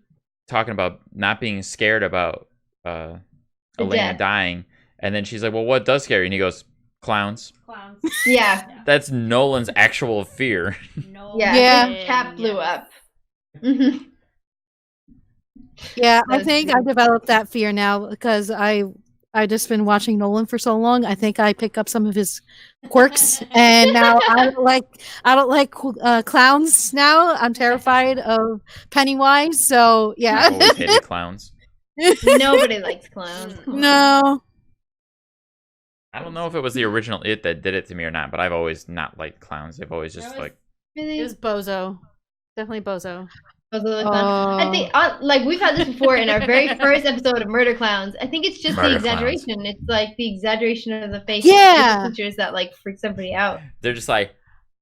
talking about not being scared about Elena dying. And then she's like, well, what does scare you? And he goes, clowns. Yeah. That's Nolan's actual fear. Yeah. His cap blew up. Mm-hmm. Yeah, I think I developed that fear now because I just been watching Nolan for so long. I think I pick up some of his quirks, and now I don't like clowns. Now I'm terrified of Pennywise. So yeah, I always hated clowns. Nobody likes clowns. No. I don't know if it was the original It that did it to me or not, but I've always not liked clowns. They've always just like. It was Bozo. Definitely Bozo. I think we've had this before in our very first episode of Murder Clowns. I think it's just the exaggeration. Clowns. It's like the exaggeration of the face features that like freak somebody out. They're just like,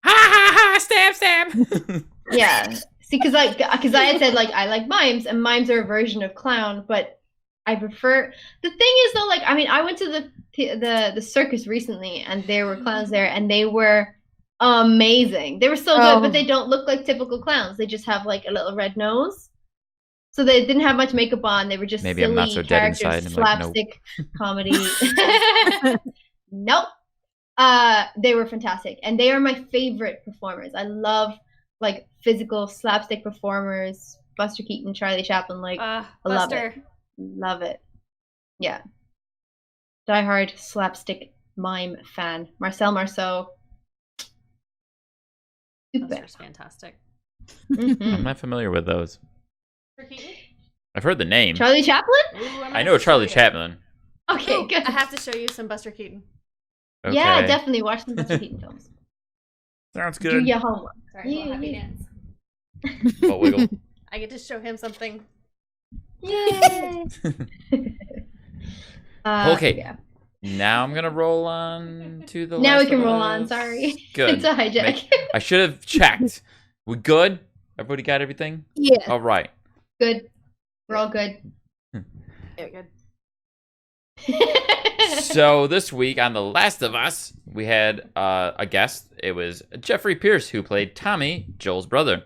ha ha ha, stab. Yeah. See, because I had said like I like mimes, and mimes are a version of clown, but I prefer. The thing is though, like I mean, I went to the circus recently, and there were clowns there, and they were amazing. They were so good, Oh. but they don't look like typical clowns. They just have like a little red nose. So they didn't have much makeup on. They were just Maybe silly I'm not so dead characters, inside. I'm like, nope. slapstick comedy. Nope. They were fantastic, and they are my favorite performers. I love like physical slapstick performers. Buster Keaton, Charlie Chaplin, like I love it. Love it. Yeah. Diehard slapstick mime fan. Marcel Marceau. Super. Buster's fantastic. I'm Mhm. not familiar with those. I've heard the name. Charlie Chaplin? I know Charlie Chaplin. Okay, Ooh, good. I have to show you some Buster Keaton. Okay. Yeah, definitely watch some Buster Keaton films. Sounds Do good. your homework. Sorry, Yeah, happy yeah. dance. Butt wiggle. I get to show him something. Yay! Okay. Yeah. Now I'm gonna roll on to the. Now Last we can of roll on. Us. Sorry. Good. It's a hijack. I should have checked. We good? Everybody got everything? Yeah. All right. Good. We're all good. Very good. So this week on The Last of Us, we had a guest. It was Jeffrey Pierce, who played Tommy, Joel's brother.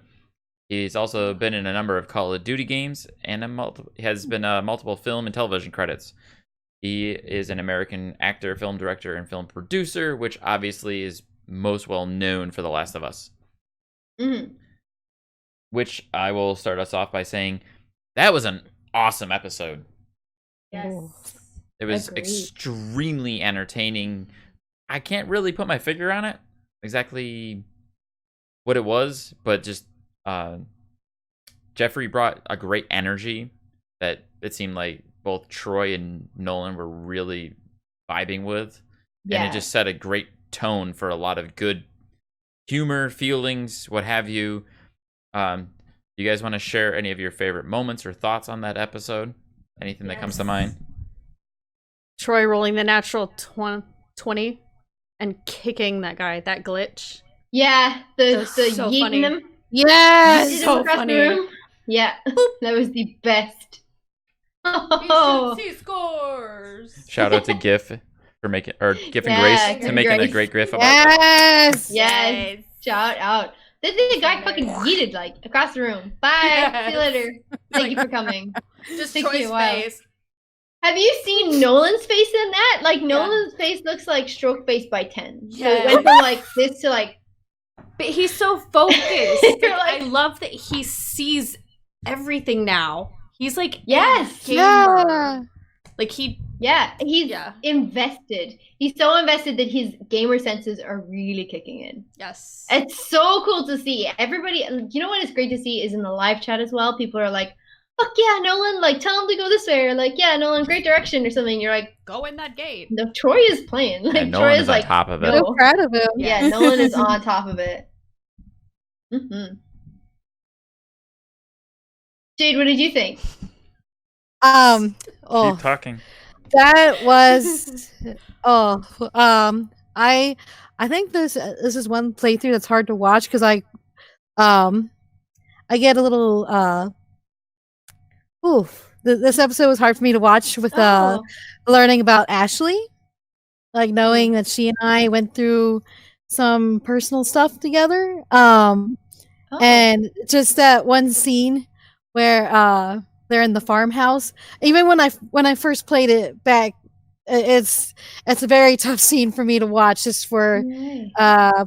He's also been in a number of Call of Duty games and has been multiple film and television credits. He is an American actor, film director, and film producer, which obviously is most well known for The Last of Us. Mhm. Which I will start us off by saying that was an awesome episode. Yes. It was Agreed. extremely entertaining. I can't really put my finger on it exactly what it was, but just Jeffrey brought a great energy that it seemed like both Troy and Nolan were really vibing with. Yeah. And it just set a great tone for a lot of good humor, feelings, what have you. You guys want to share any of your favorite moments or thoughts on that episode? Anything that comes to Yes. mind? Troy rolling the natural 20 and kicking that guy, that glitch. Yeah, That the was so yeeting funny. them. Yes. Yeeting so them across funny. the room. Yeah, that was the best. Oh, He scores. Shout out to GIF for making, or GIF and Yeah, Grace GIF to and making a Grace. great GIF about that. Yes. yes. Shout out. The guy fucking yeeted like across the room. Bye. See you later. Thank you for coming. Just Takes me Troy's a while. face. Have you seen Nolan's face in that? Like Nolan's face looks like stroke face by 10. So it Yeah. went from like this to like But he's so focused. You're I like- love that he sees everything now. He's like Yes. a gamer. Yeah. Like he he's Yeah. invested. He's so invested that his gamer senses are really kicking in. yes. It's so cool to see. Everybody, you know what is great to see is in the live chat as well. People are like, "Fuck yeah, Nolan! Like, tell him to go this way," or like, "Yeah, Nolan, great direction," or something. You're like, Go in that gate. "No, Troy is playing." Like, And Troy Nolan is is on like, top of it. no. So proud of him. yeah, Nolan is on top of it. Jade, what did you think? Oh, Keep talking. that was I think this is one playthrough that's hard to watch because I get a little this episode was hard for me to watch with Oh, learning about Ashley, like knowing that she and I went through some personal stuff together. oh. And just that one scene where they're in the farmhouse. Even when I first played it back, it's a very tough scene for me to watch just for Nice.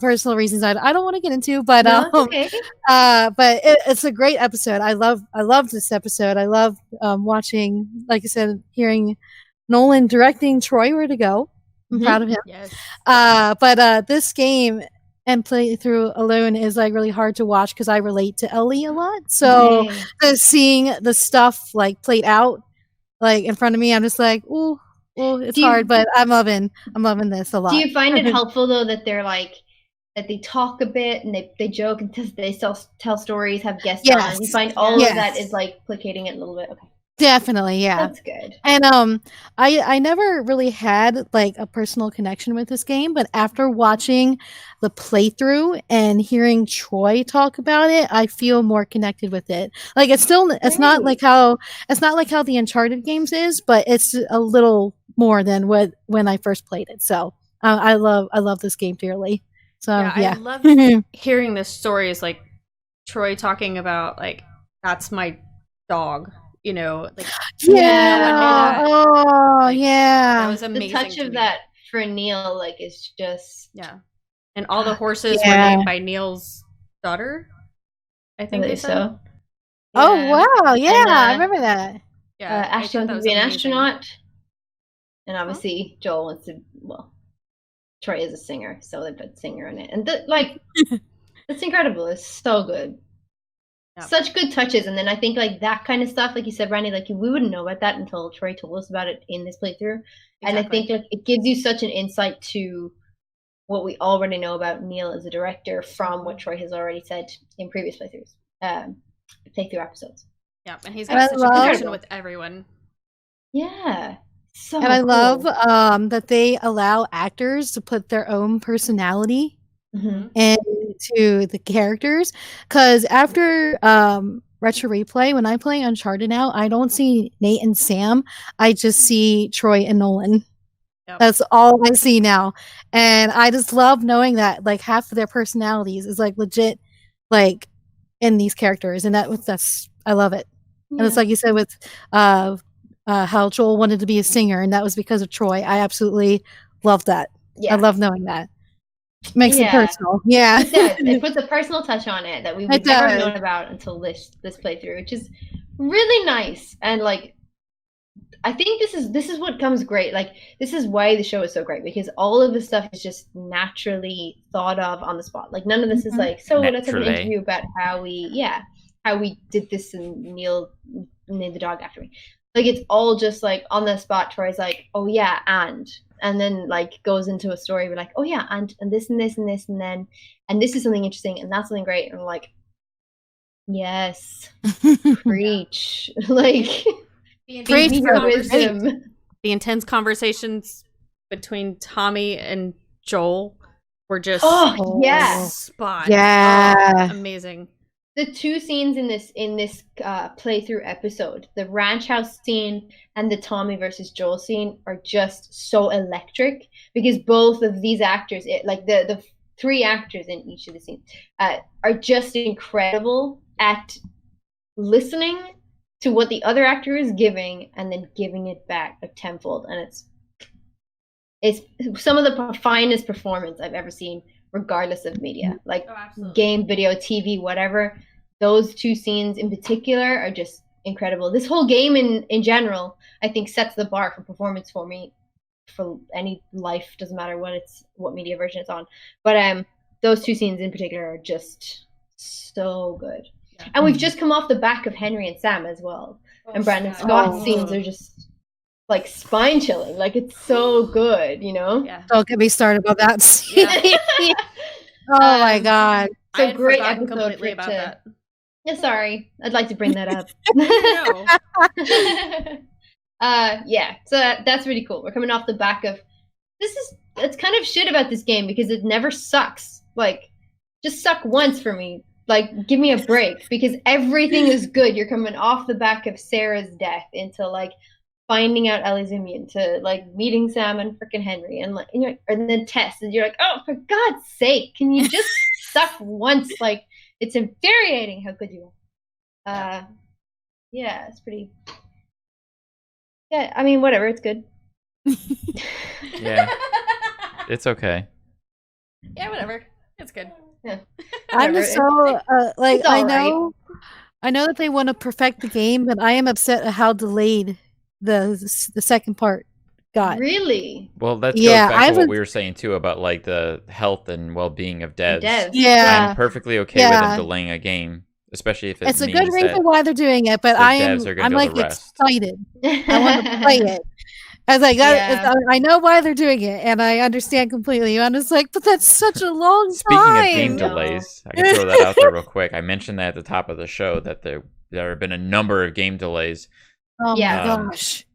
personal reasons I don't want to get into. But No, it's okay. but it's a great episode. I love this episode. I love watching, like I said, hearing Nolan directing Troy where to go. I'm Mhm. proud of him. Yes. But this game and playthrough alone is like really hard to watch because I relate to Ellie a lot. So Dang. just seeing the stuff like played out like in front of me, I'm just like, ooh, it's Do you- hard, but I'm loving this a lot. Do you find it helpful though that they're like that they talk a bit and they joke and they tell stories, have guests on? You Yes. find all of that Yes. is like placating it a little bit. Okay, Definitely, yeah. that's good. And I never really had like a personal connection with this game, but after watching the playthrough and hearing Troy talk about it, I feel more connected with it. Like it's not like how the Uncharted games is, but it's a little more than when I first played it. So I love this game dearly. So Yeah, yeah. I love hearing the stories, like Troy talking about, like, that's my dog, you know, like, Yeah. no one knew that. Oh, Like, yeah. that was The amazing touch to of me. that for Neil, like, is just. Yeah. And all the horses were Yeah. named by Neil's daughter, I I think they believe said. so. Oh Yeah. wow, yeah, And, I remember that. Yeah, I Ashley thought that wants to was be an amazing. astronaut, and obviously Joel wants to. Well, Troy is a singer, so they put singer in it, and it's incredible. It's so good. Yeah. Such good touches, and then I think like that kind of stuff, like you said, Brandy, like we wouldn't know about that until Troy told us about it in this playthrough, and I think like it gives you such an insight to what we already know about Neil as a director from what Troy has already said in previous playthroughs, playthrough episodes. Yeah, and he's And I got such a love- connection with everyone. Yeah, so And I cool. love that they allow actors to put their own personality Mhm. into the characters. Because after Retro Replay, when I play Uncharted now, I don't see Nate and Sam. I just see Troy and Nolan. Yep. That's all I see now. And I just love knowing that like half of their personalities is like legit like in these characters. And that's I love it. And it's like you said with how Joel wanted to be a singer, and that was because of Troy. I absolutely love that. Yeah. I love knowing that. Makes it Yeah. personal. Yeah. It does. It puts a personal touch on it that we would It never does. have known about until this playthrough, which is really nice. And like, I think this is what comes great. Like, this is why the show is so great, because all of the stuff is just naturally thought of on the spot. Like, none of this is like, so let's have an Naturally. interview about how we did this, and Neil named the dog after me. Like, it's all just like on the spot. Troy's like, oh yeah, and then like goes into a story. We're like, oh yeah, and this and this and this, and then and this is something interesting, and that's something great. And we're like, yes, preach. Like, Preach, give me bro, your wisdom. The intense conversations between Tommy and Joel were just Oh yeah, spot. Yeah. Oh, amazing. the two scenes in this playthrough episode, the ranch house scene and the Tommy versus Joel scene, are just so electric, because both of these actors, like the three actors in each of the scenes, are just incredible at listening to what the other actor is giving and then giving it back like tenfold. And it's some of the finest performance I've ever seen, regardless of media, like game, video, TV, whatever. Those two scenes in particular are just incredible. This whole game in general, I think, sets the bar for performance for me for any life. Doesn't matter what media version it's on. But those two scenes in particular are just so good. Yeah. And we've just come off the back of Henry and Sam as well. And Brandon Scott's scenes are just like spine chilling. Like, it's so good, you know? Yeah. Don't get me started about that scene. Yeah. Oh my god. So I had great forgotten episode completely for about to- that. Yeah, sorry. I'd like to bring that up. No. Yeah, so that's really cool. We're coming off the back of it's kind of shit about this game because it never sucks. Like, just suck once for me. Like, give me a break, because everything is good. You're coming off the back of Sarah's death into like finding out Ellie's immune, to like meeting Sam and freaking Henry, and like and then Tess, and you're like, oh, for God's sake, can you just suck once? Like, it's infuriating how good you are. Yeah, it's pretty. Yeah, I mean, whatever, it's good. Yeah, it's okay. Yeah, whatever. It's good. Yeah. I'm Whatever. just so like it's I all right. know that they want to perfect the game, but I am upset at how delayed the second part got. Really? Well, that Yeah, goes back I to what was- we were saying too about like the health and well-being of devs. Yeah. I'm perfectly okay with Yeah. them delaying a game, especially if it It's a means good reason that why they're doing it, but the devs are gonna I'm be able like to rest. excited. I want to play it. I was like, Yeah. I know why they're doing it, and I understand completely. I'm just like, but that's such a long Speaking time. of game No. delays, I can throw that out there real quick. I mentioned that at the top of the show that there have been a number of game delays. Oh Yeah. my gosh.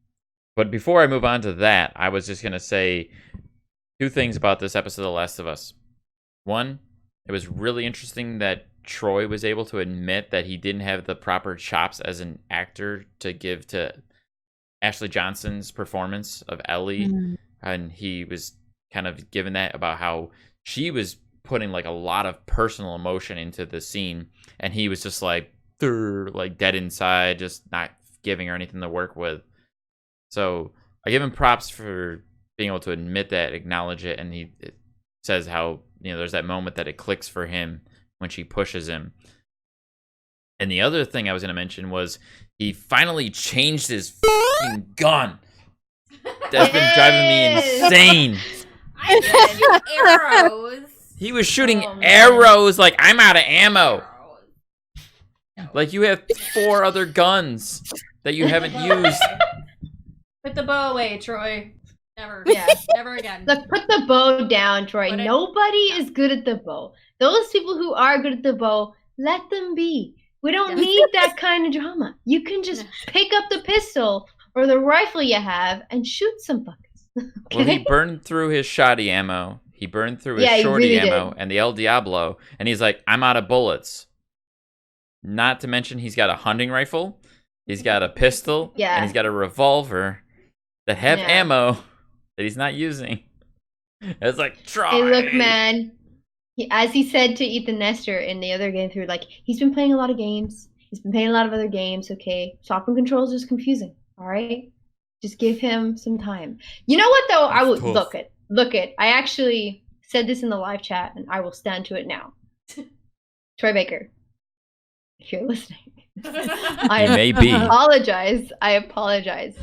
But before I move on to that, I was just going to say two things about this episode of The Last of Us. One, it was really interesting that Troy was able to admit that he didn't have the proper chops as an actor to give to Ashley Johnson's performance of Ellie. Mm. And he was kind of given that about how she was putting like a lot of personal emotion into the scene, and he was just like dead inside, just not giving her anything to work with. So I give him props for being able to admit that, acknowledge it, and it says how, there's that moment that it clicks for him when she pushes him. And the other thing I was going to mention was he finally changed his fucking gun. That's been driving me insane. I can shoot arrows. He was shooting Oh, man. arrows like, I'm out of ammo. Like, you have 4 other guns that you haven't used. Put the bow away, Troy. Never. Yeah. Never again. Look, put the bow down, Troy. Put it- Nobody is good at the bow. Those people who are good at the bow, let them be. We don't Yeah. need that kind of drama. You can just pick up the pistol or the rifle you have and shoot some fuckers. Well, he Okay? burned through his shoddy ammo. He burned through his Yeah, he shorty really ammo did. and the El Diablo. And he's like, I'm out of bullets. Not to mention he's got a hunting rifle. He's got a pistol. Yeah. And he's got a revolver that have Yeah. ammo that he's not using. It's like, try. Hey, look, man. As he said to Ethan Nestor in the other game through, like, he's been playing a lot of games. He's been playing a lot of other games, okay? Shotgun controls is confusing, all right? Just give him some time. You know what, though? I will Tough. look it. I actually said this in the live chat, and I will stand to it now. Troy Baker, if you're listening, He I may be. apologize. I apologize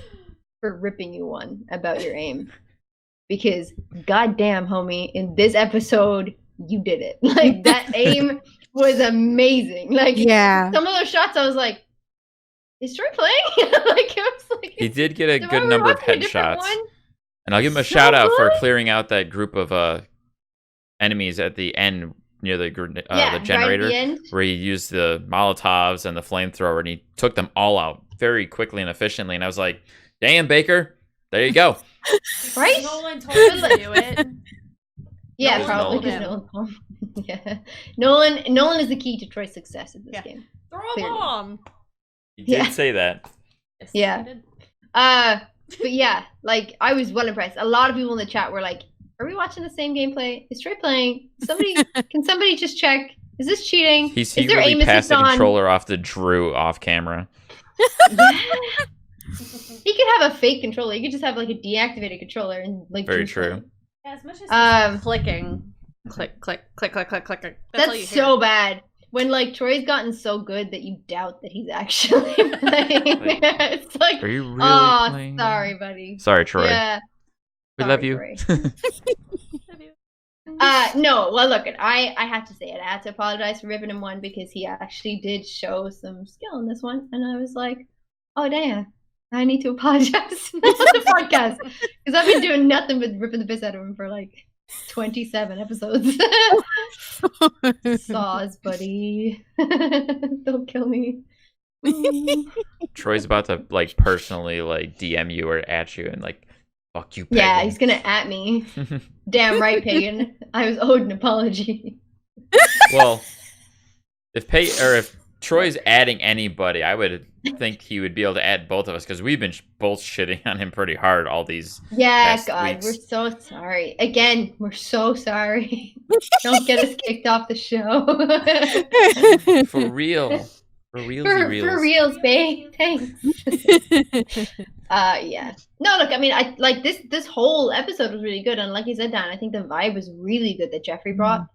for ripping you one about your aim. Because, goddamn, homie, in this episode, you did it. Like, that aim was amazing. Like, Yeah. some of those shots, I was like, is Troy playing? Like, it was like, He did get a am I good number of watching a different headshots. one? And I'll give him a So shout out for good. clearing out that group of enemies at the end near the Yeah, the generator, right at the end. where he used the Molotovs and the flamethrower, and he took them all out very quickly and efficiently. And I was like, damn, Baker, there you go. Right? Nolan told him to do it. Yeah, Nolan probably told because him. Nolan told him. Yeah. Nolan is the key to Troy's success in this Yeah. game. Throw a Clearly. bomb. He did Yeah. say that. Yes, Yeah. he did. But yeah, like, I was well impressed. A lot of people in the chat were like, are we watching the same gameplay? Is Troy playing? Can somebody just check? Is this cheating? He Is there secretly aim passed assist the on? controller off to Drew off camera. Yeah. He could have a fake controller. He could just have like a deactivated controller and like. Very Drew's true. playing. Yeah, as much as Um, Clicking. Click, click, click, click, click, click. That's all That's you so bad. When like Troy's gotten so good that you doubt that he's actually playing. It's like, Are you really oh, playing? sorry, buddy. Sorry, Troy. Yeah. We Sorry, love you. Troy. No, well, look, I have to say it. I had to apologize for ripping him one because he actually did show some skill in this one, and I was like, oh damn, I need to apologize on the podcast because I've been doing nothing but ripping the piss out of him for like 27 episodes. Saws, buddy. Don't kill me. Troy's about to like personally like DM you or at you and like fuck you. Yeah, Pagan. he's gonna at me. Damn right, Pagan. I was owed an apology. Well, if Troy's adding anybody, I would think he would be able to add both of us because we've been both shitting on him pretty hard all these. Yeah, Past God, weeks. we're so sorry. Again, we're so sorry. Don't get us kicked off the show. For real. For real. for reals, babe. Thanks. Yeah. No, look, I mean, I like this whole episode was really good, and like you said, Dan, I think the vibe was really good that Jeffrey brought.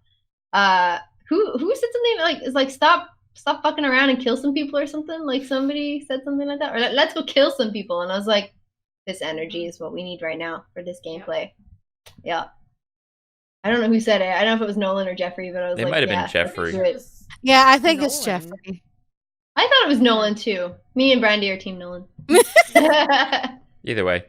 Who said something like it's like stop fucking around and kill some people or something? Like somebody said something like that, or let's go kill some people, and I was like, this energy is what we need right now for this gameplay. Yeah. I don't know who said it. I don't know if it was Nolan or Jeffrey, but I was It like, might have been yeah, Jeffrey. let's do it. Yeah, I think it's Nolan. Jeffrey. I thought it was Nolan too. Me and Brandy are Team Nolan. Either way,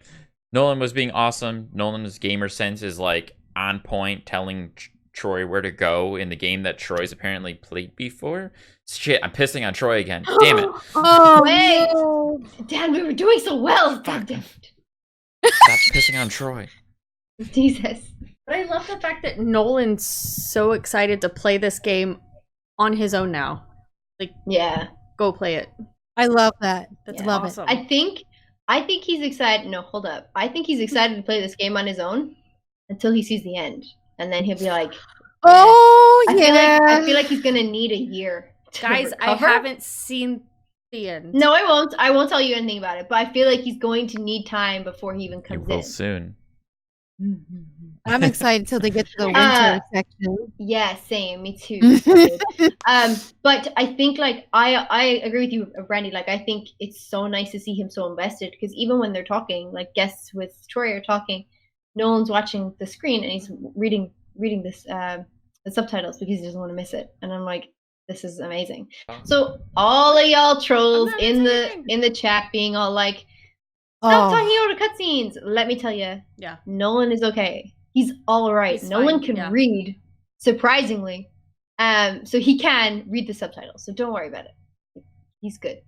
Nolan was being awesome. Nolan's gamer sense is like on point, telling Troy where to go in the game that Troy's apparently played before. Shit, I'm pissing on Troy again. Damn it. Oh, Wait. no. Dan, we were doing so well. God damn Stop pissing on Troy. it. Jesus. But I love the fact that Nolan's so excited to play this game on his own now. Yeah. Go play it. I love that. That's Love awesome. I think he's excited. No, hold up. I think he's excited to play this game on his own until he sees the end. And then he'll be like, Oh I yeah. feel like he's gonna need a year. To Guys, I recover. haven't seen the end. No, I won't. I won't tell you anything about it. But I feel like he's going to need time before he even You comes will in. soon. I'm excited till they get to the winter Uh, section. Yeah, same. Me too. But I think like I agree with you, Brandy. Like I think it's so nice to see him so invested because even when they're talking, like guests with Troy are talking, Nolan's watching the screen and he's reading this the subtitles because he doesn't want to miss it. And I'm like, this is amazing. So all of y'all trolls not in missing the anything. in the chat being all like, stop talking Oh, over cutscenes. Let me tell you, Yeah. Nolan is okay. He's all right. He's Nolan fine, can yeah. read, surprisingly. So he can read the subtitles. So don't worry about it. He's good.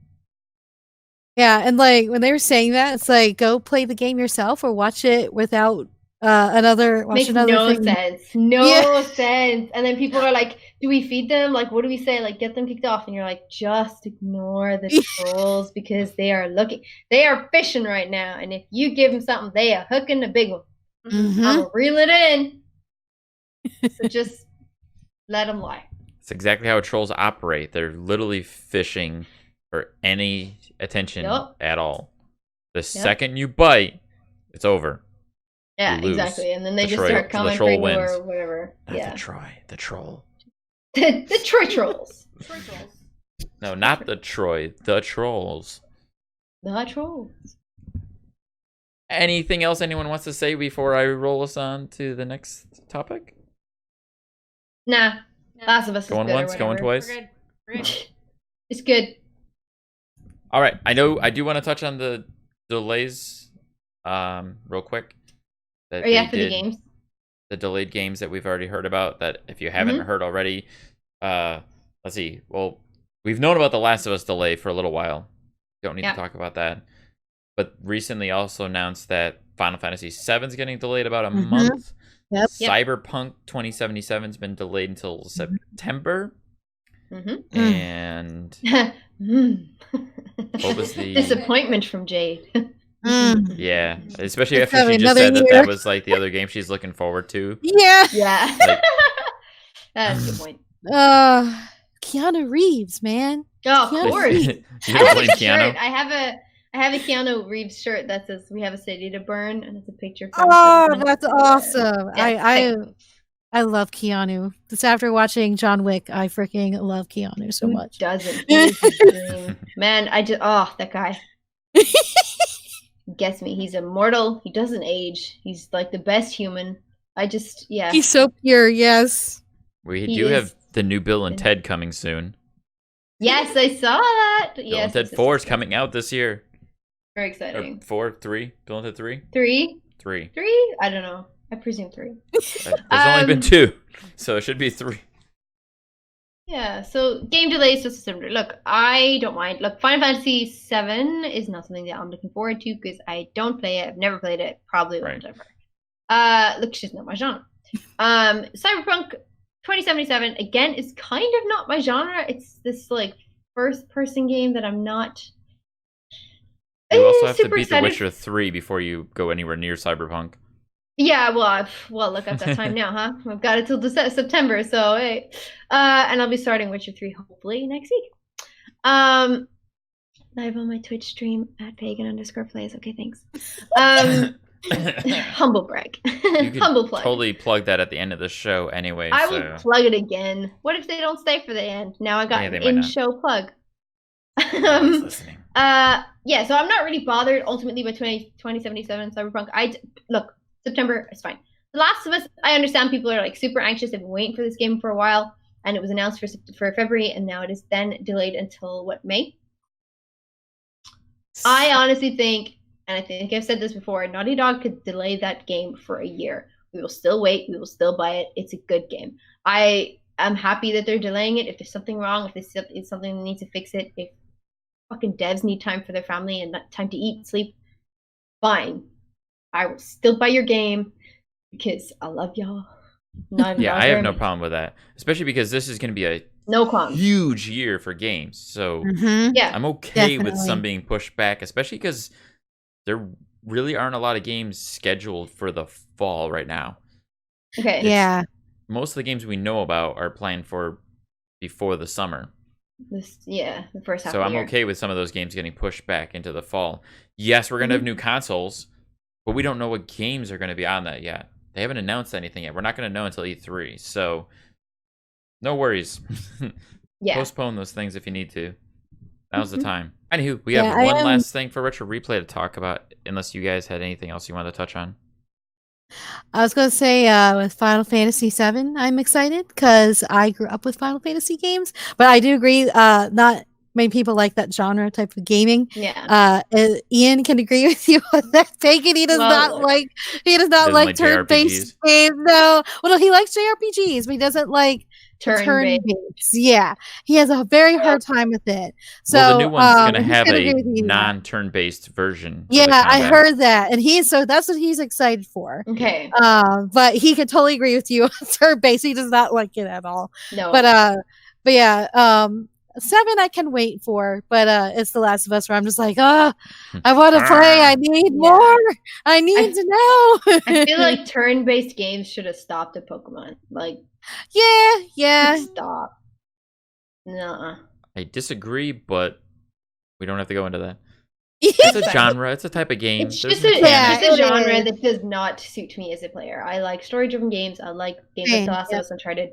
yeah, and like when they were saying that, it's like go play the game yourself or watch it without Makes another no thing. sense. No sense. And then people Yeah. are like, do we feed them? Like, what do we say? Like, get them kicked off. And you're like, just ignore the trolls because they are fishing right now. And if you give them something, they are hooking a big one. Mhm. I'm going to reel it in. So just let them lie. It's exactly how trolls operate. They're literally fishing for any attention Yup. at all. The second you bite, it's over. Yeah, You lose. exactly. And then they The just troll- start the coming troll for you wins. or whatever. Not Yeah. the troll. the Troy trolls. Troy trolls. No, not the Troy. The trolls. The trolls. Anything else anyone wants to say before I roll us on to the next topic? Nah. No. Last of Us is Going good or once, going whatever. We're twice. good. We're good. It's good. All right. I do want to touch on the delays real quick. That Or yeah, they for the did. games. The delayed games that we've already heard about, that if you haven't heard already, let's see. Well, we've known about the Last of Us delay for a little while. Don't need to talk about that. But recently also announced that Final Fantasy VII is getting delayed about a month. Yep. Cyberpunk 2077 has been delayed until September. Mm-hmm. And what was the disappointment from Jade? Mm. yeah, especially It's after she probably just said another that year. was like the other game she's looking forward to. Yeah. Yeah. Like- That's a good point. Keanu Reeves, man. Oh, of Keanu course. Reeves. You gonna blame I have a Keanu? shirt. I have a Keanu Reeves shirt that says "We have a city to burn" and it's a picture. From Oh, him. that's awesome. Yeah, I love Keanu. Just after watching John Wick, I freaking love Keanu so Who much. doesn't? He is the dream. Man, that guy gets me. He's immortal. He doesn't age. He's like the best human. He's so pure, yes. We He do is- have the new Bill and Ted coming soon. Yes, I saw that. Bill Yes, and Ted yes, 4 is yes. coming out this year. Very Or exciting. 4, 3? Bill and Ted 3? 3? 3. 3? I don't know. I presume 3. There's only been 2, so it should be 3. Yeah, so game delays to September. Look, I don't mind. Look, Final Fantasy VII is not something that I'm looking forward to because I don't play it. I've never played it. Probably won't ever. Look, it's just not my genre. Cyberpunk 2077 again is kind of not my genre. It's this like first-person game that I'm not. You also have to super beat excited. The Witcher 3 before you go anywhere near Cyberpunk. Yeah, well, look, I've got time now, huh? I've got it till September, so hey. And I'll be starting Witcher 3 hopefully next week. Live on my Twitch stream at Pagan_plays. Okay, thanks. Humble brag. You could Humble plug. totally plug that at the end of the show anyway. I so. will plug it again. What if they don't stay for the end? Now I got Yeah, they an might not. in-show plug. Nobody's listening. Yeah, so I'm not really bothered ultimately by 2077 Cyberpunk. Look, September is fine. The Last of Us, I understand people are like super anxious. They've been waiting for this game for a while, and it was announced for February, and now it is then delayed until May? I honestly think, and I think I've said this before, Naughty Dog could delay that game for a year. We will still wait. We will still buy it. It's a good game. I am happy that they're delaying it. If there's something wrong, if it's something that needs to fix it, if fucking devs need time for their family and time to eat, sleep, fine. I will still buy your game because I love y'all. Yeah, I have no problem with that. Especially because this is going to be a No qualms. huge year for games. So Yeah. I'm okay with Definitely. some being pushed back, especially because there really aren't a lot of games scheduled for the fall right now. Okay. Yeah. most of the games we know about are planned for before the summer. The first half So of the I'm year. okay with some of those games getting pushed back into the fall. Yes, we're going to have new consoles, but we don't know what games are going to be on that yet. They haven't announced anything yet. We're not going to know until E3. So no worries. Yeah. Postpone those things if you need to. Now's the time. Anywho, we Yeah, have I one am- last thing for Retro Replay to talk about, unless you guys had anything else you wanted to touch on. I was going to say with Final Fantasy VII, I'm excited because I grew up with Final Fantasy games. But I do agree, not many people like that genre type of gaming. Yeah. Ian can agree with you on that. Pagan, he does Well, not like Doesn't like turn-based JRPGs. games. No, well, no, he likes JRPGs, but he doesn't like Turn-based. turn-based. Yeah, he has a very hard time with it. So Well, the new one's going to he's have gonna a agree with you. non-turn-based version. of the Yeah, I combat. heard that, and that's what he's excited for. Okay. But he could totally agree with you on turn-based. He does not like it at all. No. But yeah, 7 I can wait for, but it's The Last of Us where I'm just like, I want to play. I need more. I need to know. I feel like turn-based games should have stopped at Pokemon. Like, yeah. stop. Nuh-uh. I disagree, but we don't have to go into that. It's It's a genre. It's a type of game. It's There's just a, mechanics. it's just a it genre is. that does not suit me as a player. I like story-driven games. I like games like Same, The Last of Us, Uncharted.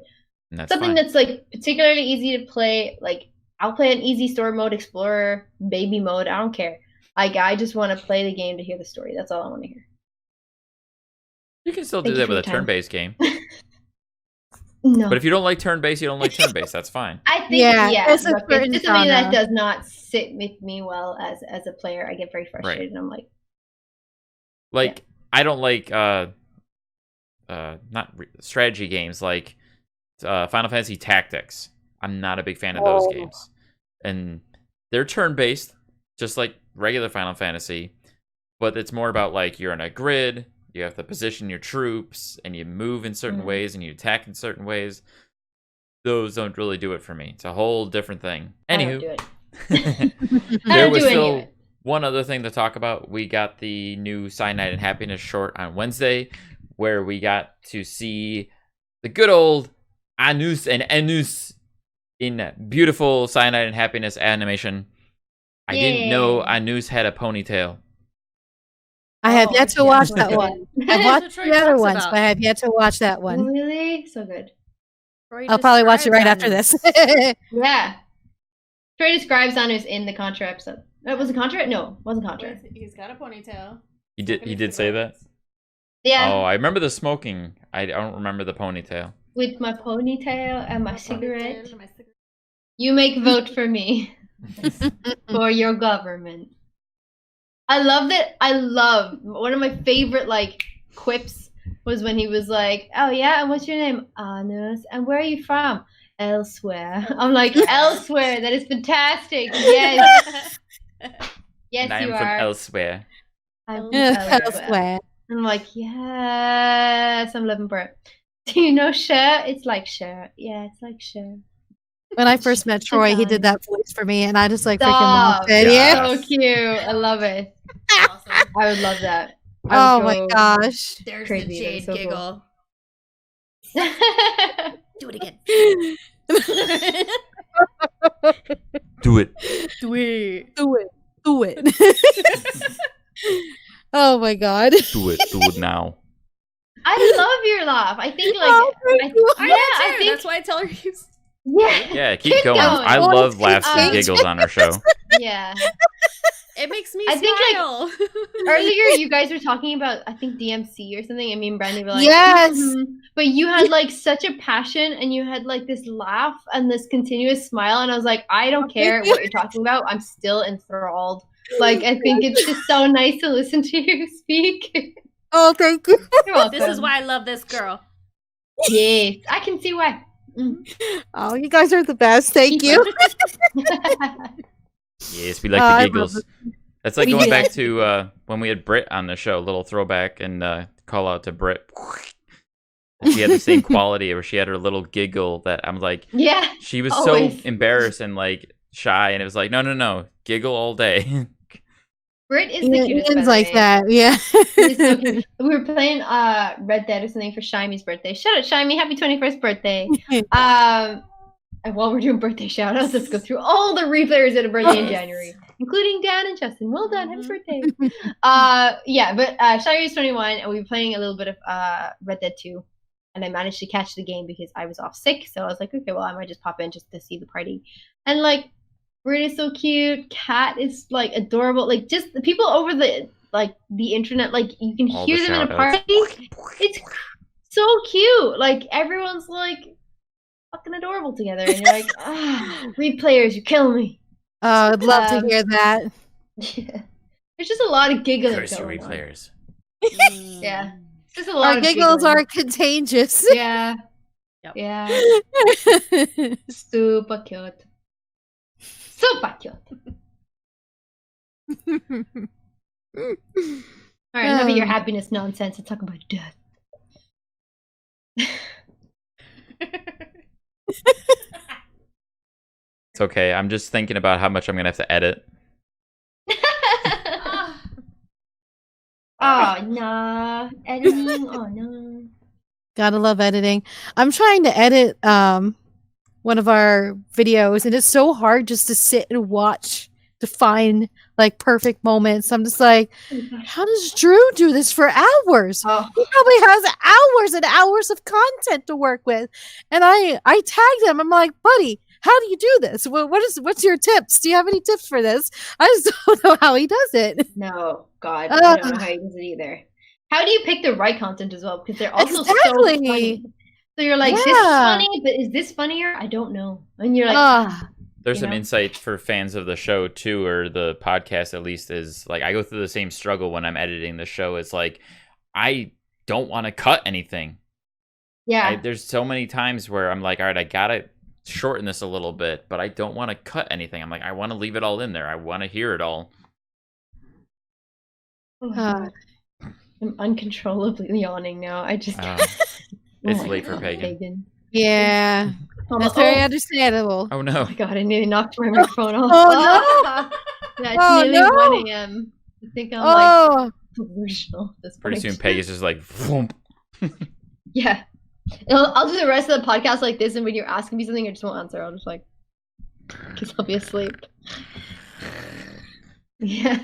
And that's Something fine. that's like particularly easy to play. Like, I'll play an easy story mode, explorer, baby mode. I don't care. Like, I just want to play the game to hear the story. That's all I want to hear. You can still Thank do you that for with a your time. turn-based game. No. But if you don't like turn-based, you don't like turn-based. That's fine. I think Yeah, yeah, it's a look, certain it's just something that genre. does not sit with me well as a player. I get very frustrated, and I'm like, Like, I don't like strategy games like Final Fantasy Tactics. I'm not a big fan of those games. And they're turn-based, just like regular Final Fantasy, but it's more about like you're on a grid, you have to position your troops, and you move in certain ways, and you attack in certain ways. Those don't really do it for me. It's a whole different thing. I don't do Anywho, it. I there don't was do any of still it. one other thing to talk about. We got the new Cyanide and Happiness short on Wednesday, where we got to see the good old Anus and Enus in beautiful Cyanide and Happiness animation. I didn't know Yay. Anus had a ponytail. I have Oh, yet to yeah. watch that one. I've watched Troy the other talks ones, about. but I have yet to watch that one. Really? So good. Troy I'll probably watch it right describes after Anus. this. Yeah. Troy describes Anus in the Contra episode. Was it Contra? No, it wasn't Contra. He's got a ponytail. He did say that? Yeah, Oh, I remember the smoking. I don't remember the ponytail. with my ponytail and my Ponytail cigarette. and my cigarette. You make vote for me for your government. I love that. I love one of my favorite like quips was when he was like, "Oh yeah, and what's your name? Anus. And where are you from? Elsewhere." I'm like, "Elsewhere. That is fantastic. Yes, yes, And I am you from are. elsewhere. I'm from Elsewhere. elsewhere." I'm like, "Yes, I'm living for it." Do you know Cher? It's like Cher. Yeah, it's like Cher. When I first met Troy, he did that voice for me, and I just like freaking Stop. loved it. Yeah. Yeah. So cute. I love it. Awesome. I would love that. I Oh would my go- gosh. There's Crazy, the Jade that's so cool. giggle. Do it again. Do it. Sweet. Do it. Do it. Oh my god. Do it. Do it now. I love your laugh. I think like Oh, thank I, you. yeah, I I think That's why I tell her use. yeah, Yeah, keep Keep going. going. I Oh, love it's laughs and amazing. giggles on our show. yeah. It makes me I think, like, smile. Earlier, you guys were talking about I think DMC or something. And me and Brandy were like, Yes. "Mhm." But you had like such a passion, and you had like this laugh and this continuous smile, and I was like, I don't care what you're talking about. I'm still enthralled. Like I think it's just so nice to listen to you speak. Oh, thank you. You're welcome. This is why I love this girl. Yes, I can see why. Mm. Oh, you guys are the best. Thank you. Yes, we like I the love giggles. That's like We going do. back to when we had Britt on the show. A little throwback and call out to Britt. She had the same quality where she had her little giggle that I'm like, Yeah. she was Always. so embarrassed and like shy, and it was like, no, giggle all day. Brit is the cutest. Ian's like that, yeah. It's so cute. We were playing Red Dead or something for Shimey's birthday. Shout out Shimey, happy 21st birthday. And while we're doing birthday shout outs, let's go through all the replayers that have birthday in January, including Dan and Justin. Well done, happy birthday. Shimey's 21 and we were playing a little bit of Red Dead 2. And I managed to catch the game because I was off sick. So I was like, okay, well, I might just pop in just to see the party. And like, Brit is so cute. Cat is like adorable. Like just the people over the internet, like you can hear them in a party. It's so cute. Like everyone's like fucking adorable together, and you're like, replayers, you kill me. Oh, I'd love to hear that. Yeah. There's just a lot of giggling. Curse you, replayers. Yeah, just a lot. Our of giggles giggling. are contagious. Yeah. Yep. Yeah. Super cute. Super cute. All right, enough of your happiness nonsense and talk about death. It's okay. I'm just thinking about how much I'm gonna have to edit. Oh no, editing. Oh no. Gotta love editing. I'm trying to edit one of our videos, and it's so hard just to sit and watch to find like perfect moments. I'm just like, how does Drew do this for hours? Oh. He probably has hours and hours of content to work with. And I tagged him. I'm like, buddy, how do you do this? What's your tips? Do you have any tips for this? I just don't know how he does it. No, God, I don't know how he does it either. How do you pick the right content as well? Because they're also so funny. So you're like, this is funny, but is this funnier? I don't know. And you're like, there's some insight for fans of the show too, or the podcast at least, is like I go through the same struggle when I'm editing the show. It's like I don't want to cut anything. Yeah. There's so many times where I'm like, all right, I gotta shorten this a little bit, but I don't want to cut anything. I'm like, I want to leave it all in there. I want to hear it all. Oh my God. I'm uncontrollably yawning now. I just it's late for Pagan. Yeah. That's very understandable. Oh no. Oh my God, I nearly knocked my microphone off. Oh no. Yeah, it's nearly 1 a.m. I think I'm like delusional at this point. Pretty soon Pagan's just like whoomp. Yeah. I'll do the rest of the podcast like this, and when you're asking me something I just won't answer, I'll just like, because I'll be asleep. Yeah.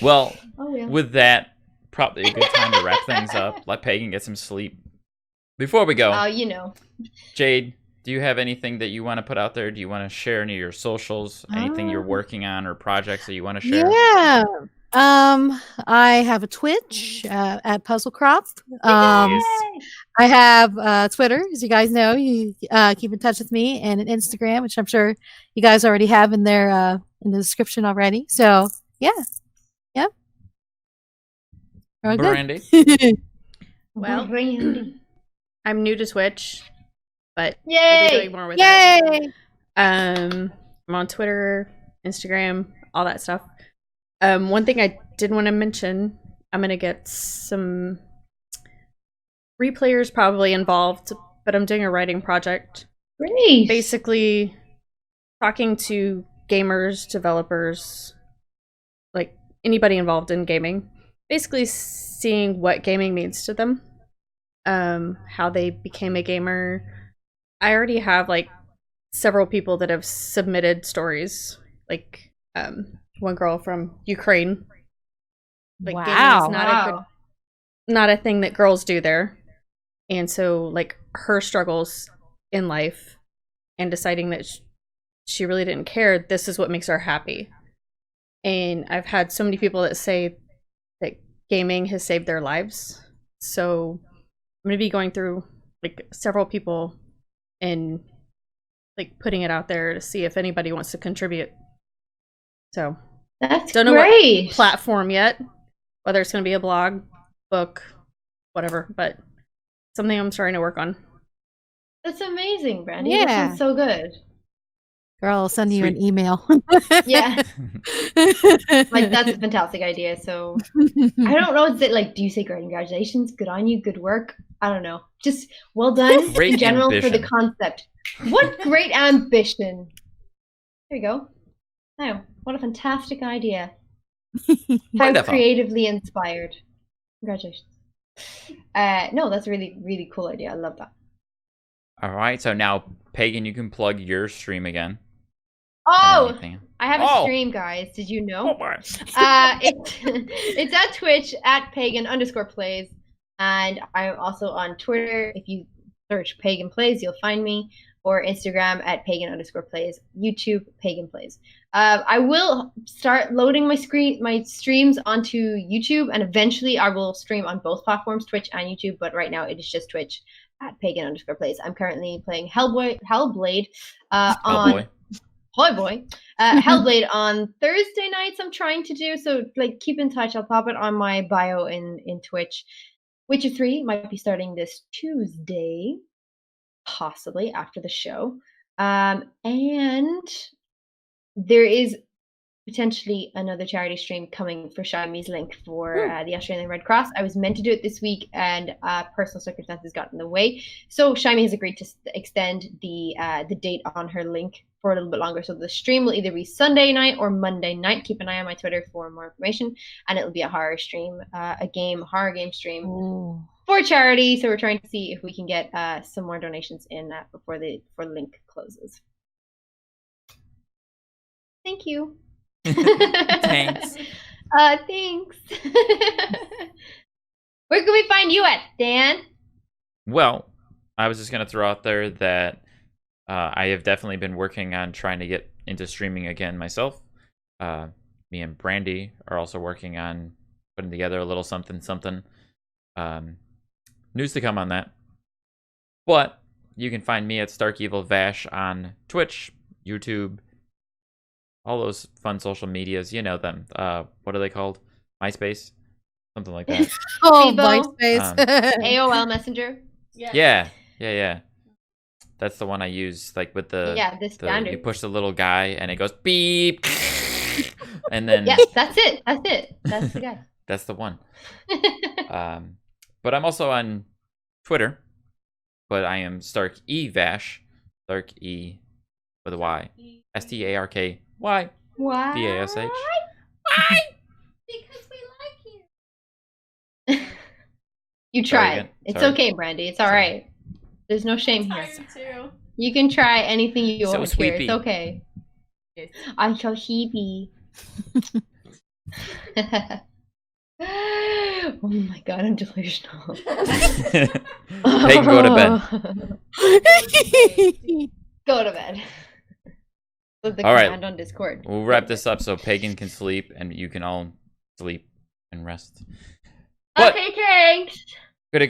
Well, with that, probably a good time to wrap things up. Let Pagan get some sleep. Before we go, Jade, do you have anything that you want to put out there? Do you want to share any of your socials? Anything you're working on or projects that you want to share? Yeah. I have a Twitch at Puzzle Crop. I have Twitter, as you guys know. You keep in touch with me, and an Instagram, which I'm sure you guys already have in there in the description already. So yeah. Brandy. Well, I'm new to Twitch, but Yay! we'll be doing more with it. I'm on Twitter, Instagram, all that stuff. One thing I did want to mention, I'm gonna get some replayers probably involved, but I'm doing a writing project. Great. Basically, talking to gamers, developers, like anybody involved in gaming. Basically, seeing what gaming means to them, how they became a gamer. I already have like several people that have submitted stories, like one girl from Ukraine. Like, wow, gaming is not a thing that girls do there, and so like her struggles in life and deciding that she really didn't care. This is what makes her happy, and I've had so many people that say that gaming has saved their lives. So I'm gonna be going through like several people and like putting it out there to see if anybody wants to contribute. So that's don't know great. what platform yet, whether it's gonna be a blog, book, whatever, but something I'm starting to work on. That's amazing, Brandy. Yeah. That sounds so good. Girl, I'll send you an email. Yeah. Like, that's a fantastic idea. So I don't know. Like, do you say congratulations? Good on you. Good work. I don't know. Just well done Great in general ambition. for the concept. What great ambition. There you go. Oh, what a fantastic idea. How Wonderful. creatively inspired. Congratulations. No, that's a really, really cool idea. I love that. All right, so now, Pagan, you can plug your stream again. Oh, Anything. I have a Oh. stream, guys. Did you know? Oh, boy. It's at Twitch at Pagan_plays, and I'm also on Twitter. If you search Pagan Plays, you'll find me, or Instagram at Pagan_plays, YouTube Pagan Plays. I will start loading my streams onto YouTube, and eventually I will stream on both platforms, Twitch and YouTube. But right now it is just Twitch at Pagan_plays. I'm currently playing Hellblade on. Hellblade on Thursday nights I'm trying to do, so like keep in touch. I'll pop it on my bio in Twitch. Witcher 3 might be starting this Tuesday, possibly after the show. And there is potentially another charity stream coming for Shymi's link for the Australian Red Cross. I was meant to do it this week, and personal circumstances got in the way. So Shymi has agreed to extend the date on her link for a little bit longer. So the stream will either be Sunday night or Monday night. Keep an eye on my Twitter for more information. And it'll be a horror stream, horror game stream for charity. So we're trying to see if we can get some more donations in before the link closes. Thank you. Thanks. Thanks. Where can we find you at, Dan? Well, I was just going to throw out there that I have definitely been working on trying to get into streaming again myself. Me and Brandy are also working on putting together a little something. News to come on that. But you can find me at StarkEvilVash on Twitch, YouTube, all those fun social medias. You know them. What are they called? MySpace? Something like that. Oh, Bebo. MySpace. AOL Messenger. Yeah. That's the one I use, like with the standard. you push the little guy and it goes beep, and then Yeah, that's it. That's the guy. that's the one. But I'm also on Twitter, but I am StarkEvash, Stark E with a Y, StarkY Why? VASH. Because we like you. You Sorry try again. it. It's Sorry. okay, Brandy. It's all Sorry. right. There's no shame here. Time too. You can try anything you So want here. sweepy. It's okay. Yes. I'm so heebie. Oh my god, I'm delusional. Pagan, go to bed. Go to bed. The All right. command on Discord. We'll wrap this up so Pagan can sleep and you can all sleep and rest. But Okay, thanks. Gotta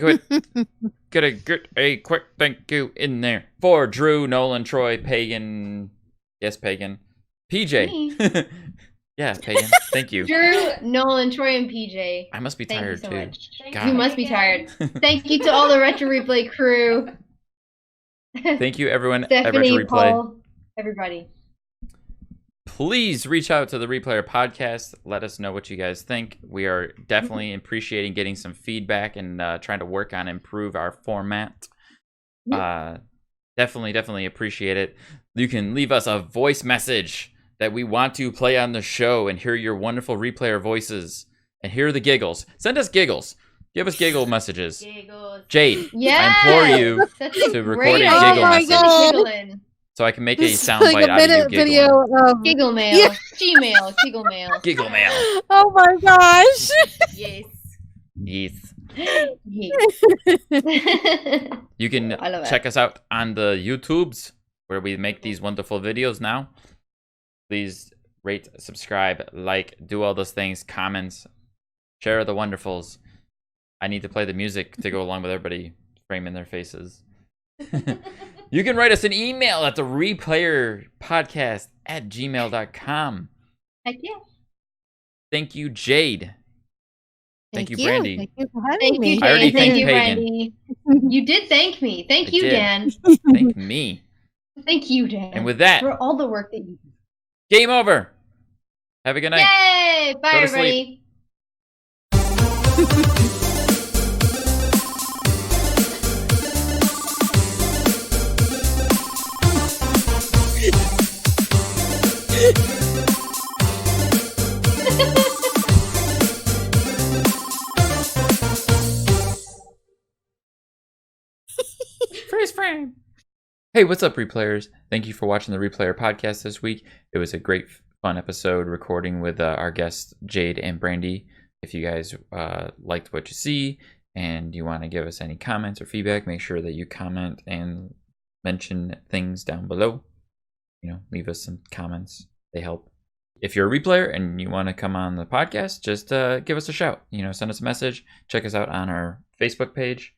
get a quick thank you in there for Drew, Nolan, Troy, Pagan. Yes, Pagan. PJ. Yeah, Pagan. Thank you. Drew, Nolan, Troy, and PJ. I must be Thank you tired so too. much. God. You must be tired. Thank you to all the Retro Replay crew. Thank you, everyone at Stephanie, Retro Replay. Paul, everybody. Please reach out to the Replayer Podcast. Let us know what you guys think. We are definitely appreciating getting some feedback and trying to work on improve our format. Definitely appreciate it. You can leave us a voice message that we want to play on the show and hear your wonderful Replayer voices and hear the giggles. Send us giggles. Give us giggle messages. Giggles. Jade, Yes! I implore you That's a to record great a idea. giggle Oh my message God. Giggling. so I can make a This is soundbite like a out of you minute giggling. video of Giggle mail. Yeah. Gmail. Giggle mail. Giggle mail. Oh my gosh. Yes. Yes. Yeah. You can I love it. check us out on the YouTubes where we make these wonderful videos now. Please rate, subscribe, like, do all those things, comments, share the wonderfuls. I need to play the music to go along with everybody framing their faces. You can write us an email at the replayerpodcast@gmail.com. Heck yeah. Thank you, Jade. Thank you, Brandy. Thank you for having Thank me. you, I already Jane. Thank thanked you, Pagan. Brandy. You did thank me. Thank I you, did. Dan. Thank me. Thank you, Dan. And with that, for all the work that you do. game over. Have a good night. Yay! Bye, Go to everybody. Sleep. time. Hey, what's up, replayers? Thank you for watching the Replayer podcast this week. It was a great, fun episode recording with our guests, Jade and Brandy. If you guys liked what you see and you want to give us any comments or feedback, make sure that you comment and mention things down below. Leave us some comments. They help. If you're a replayer and you want to come on the podcast, just give us a shout. Send us a message. Check us out on our Facebook page.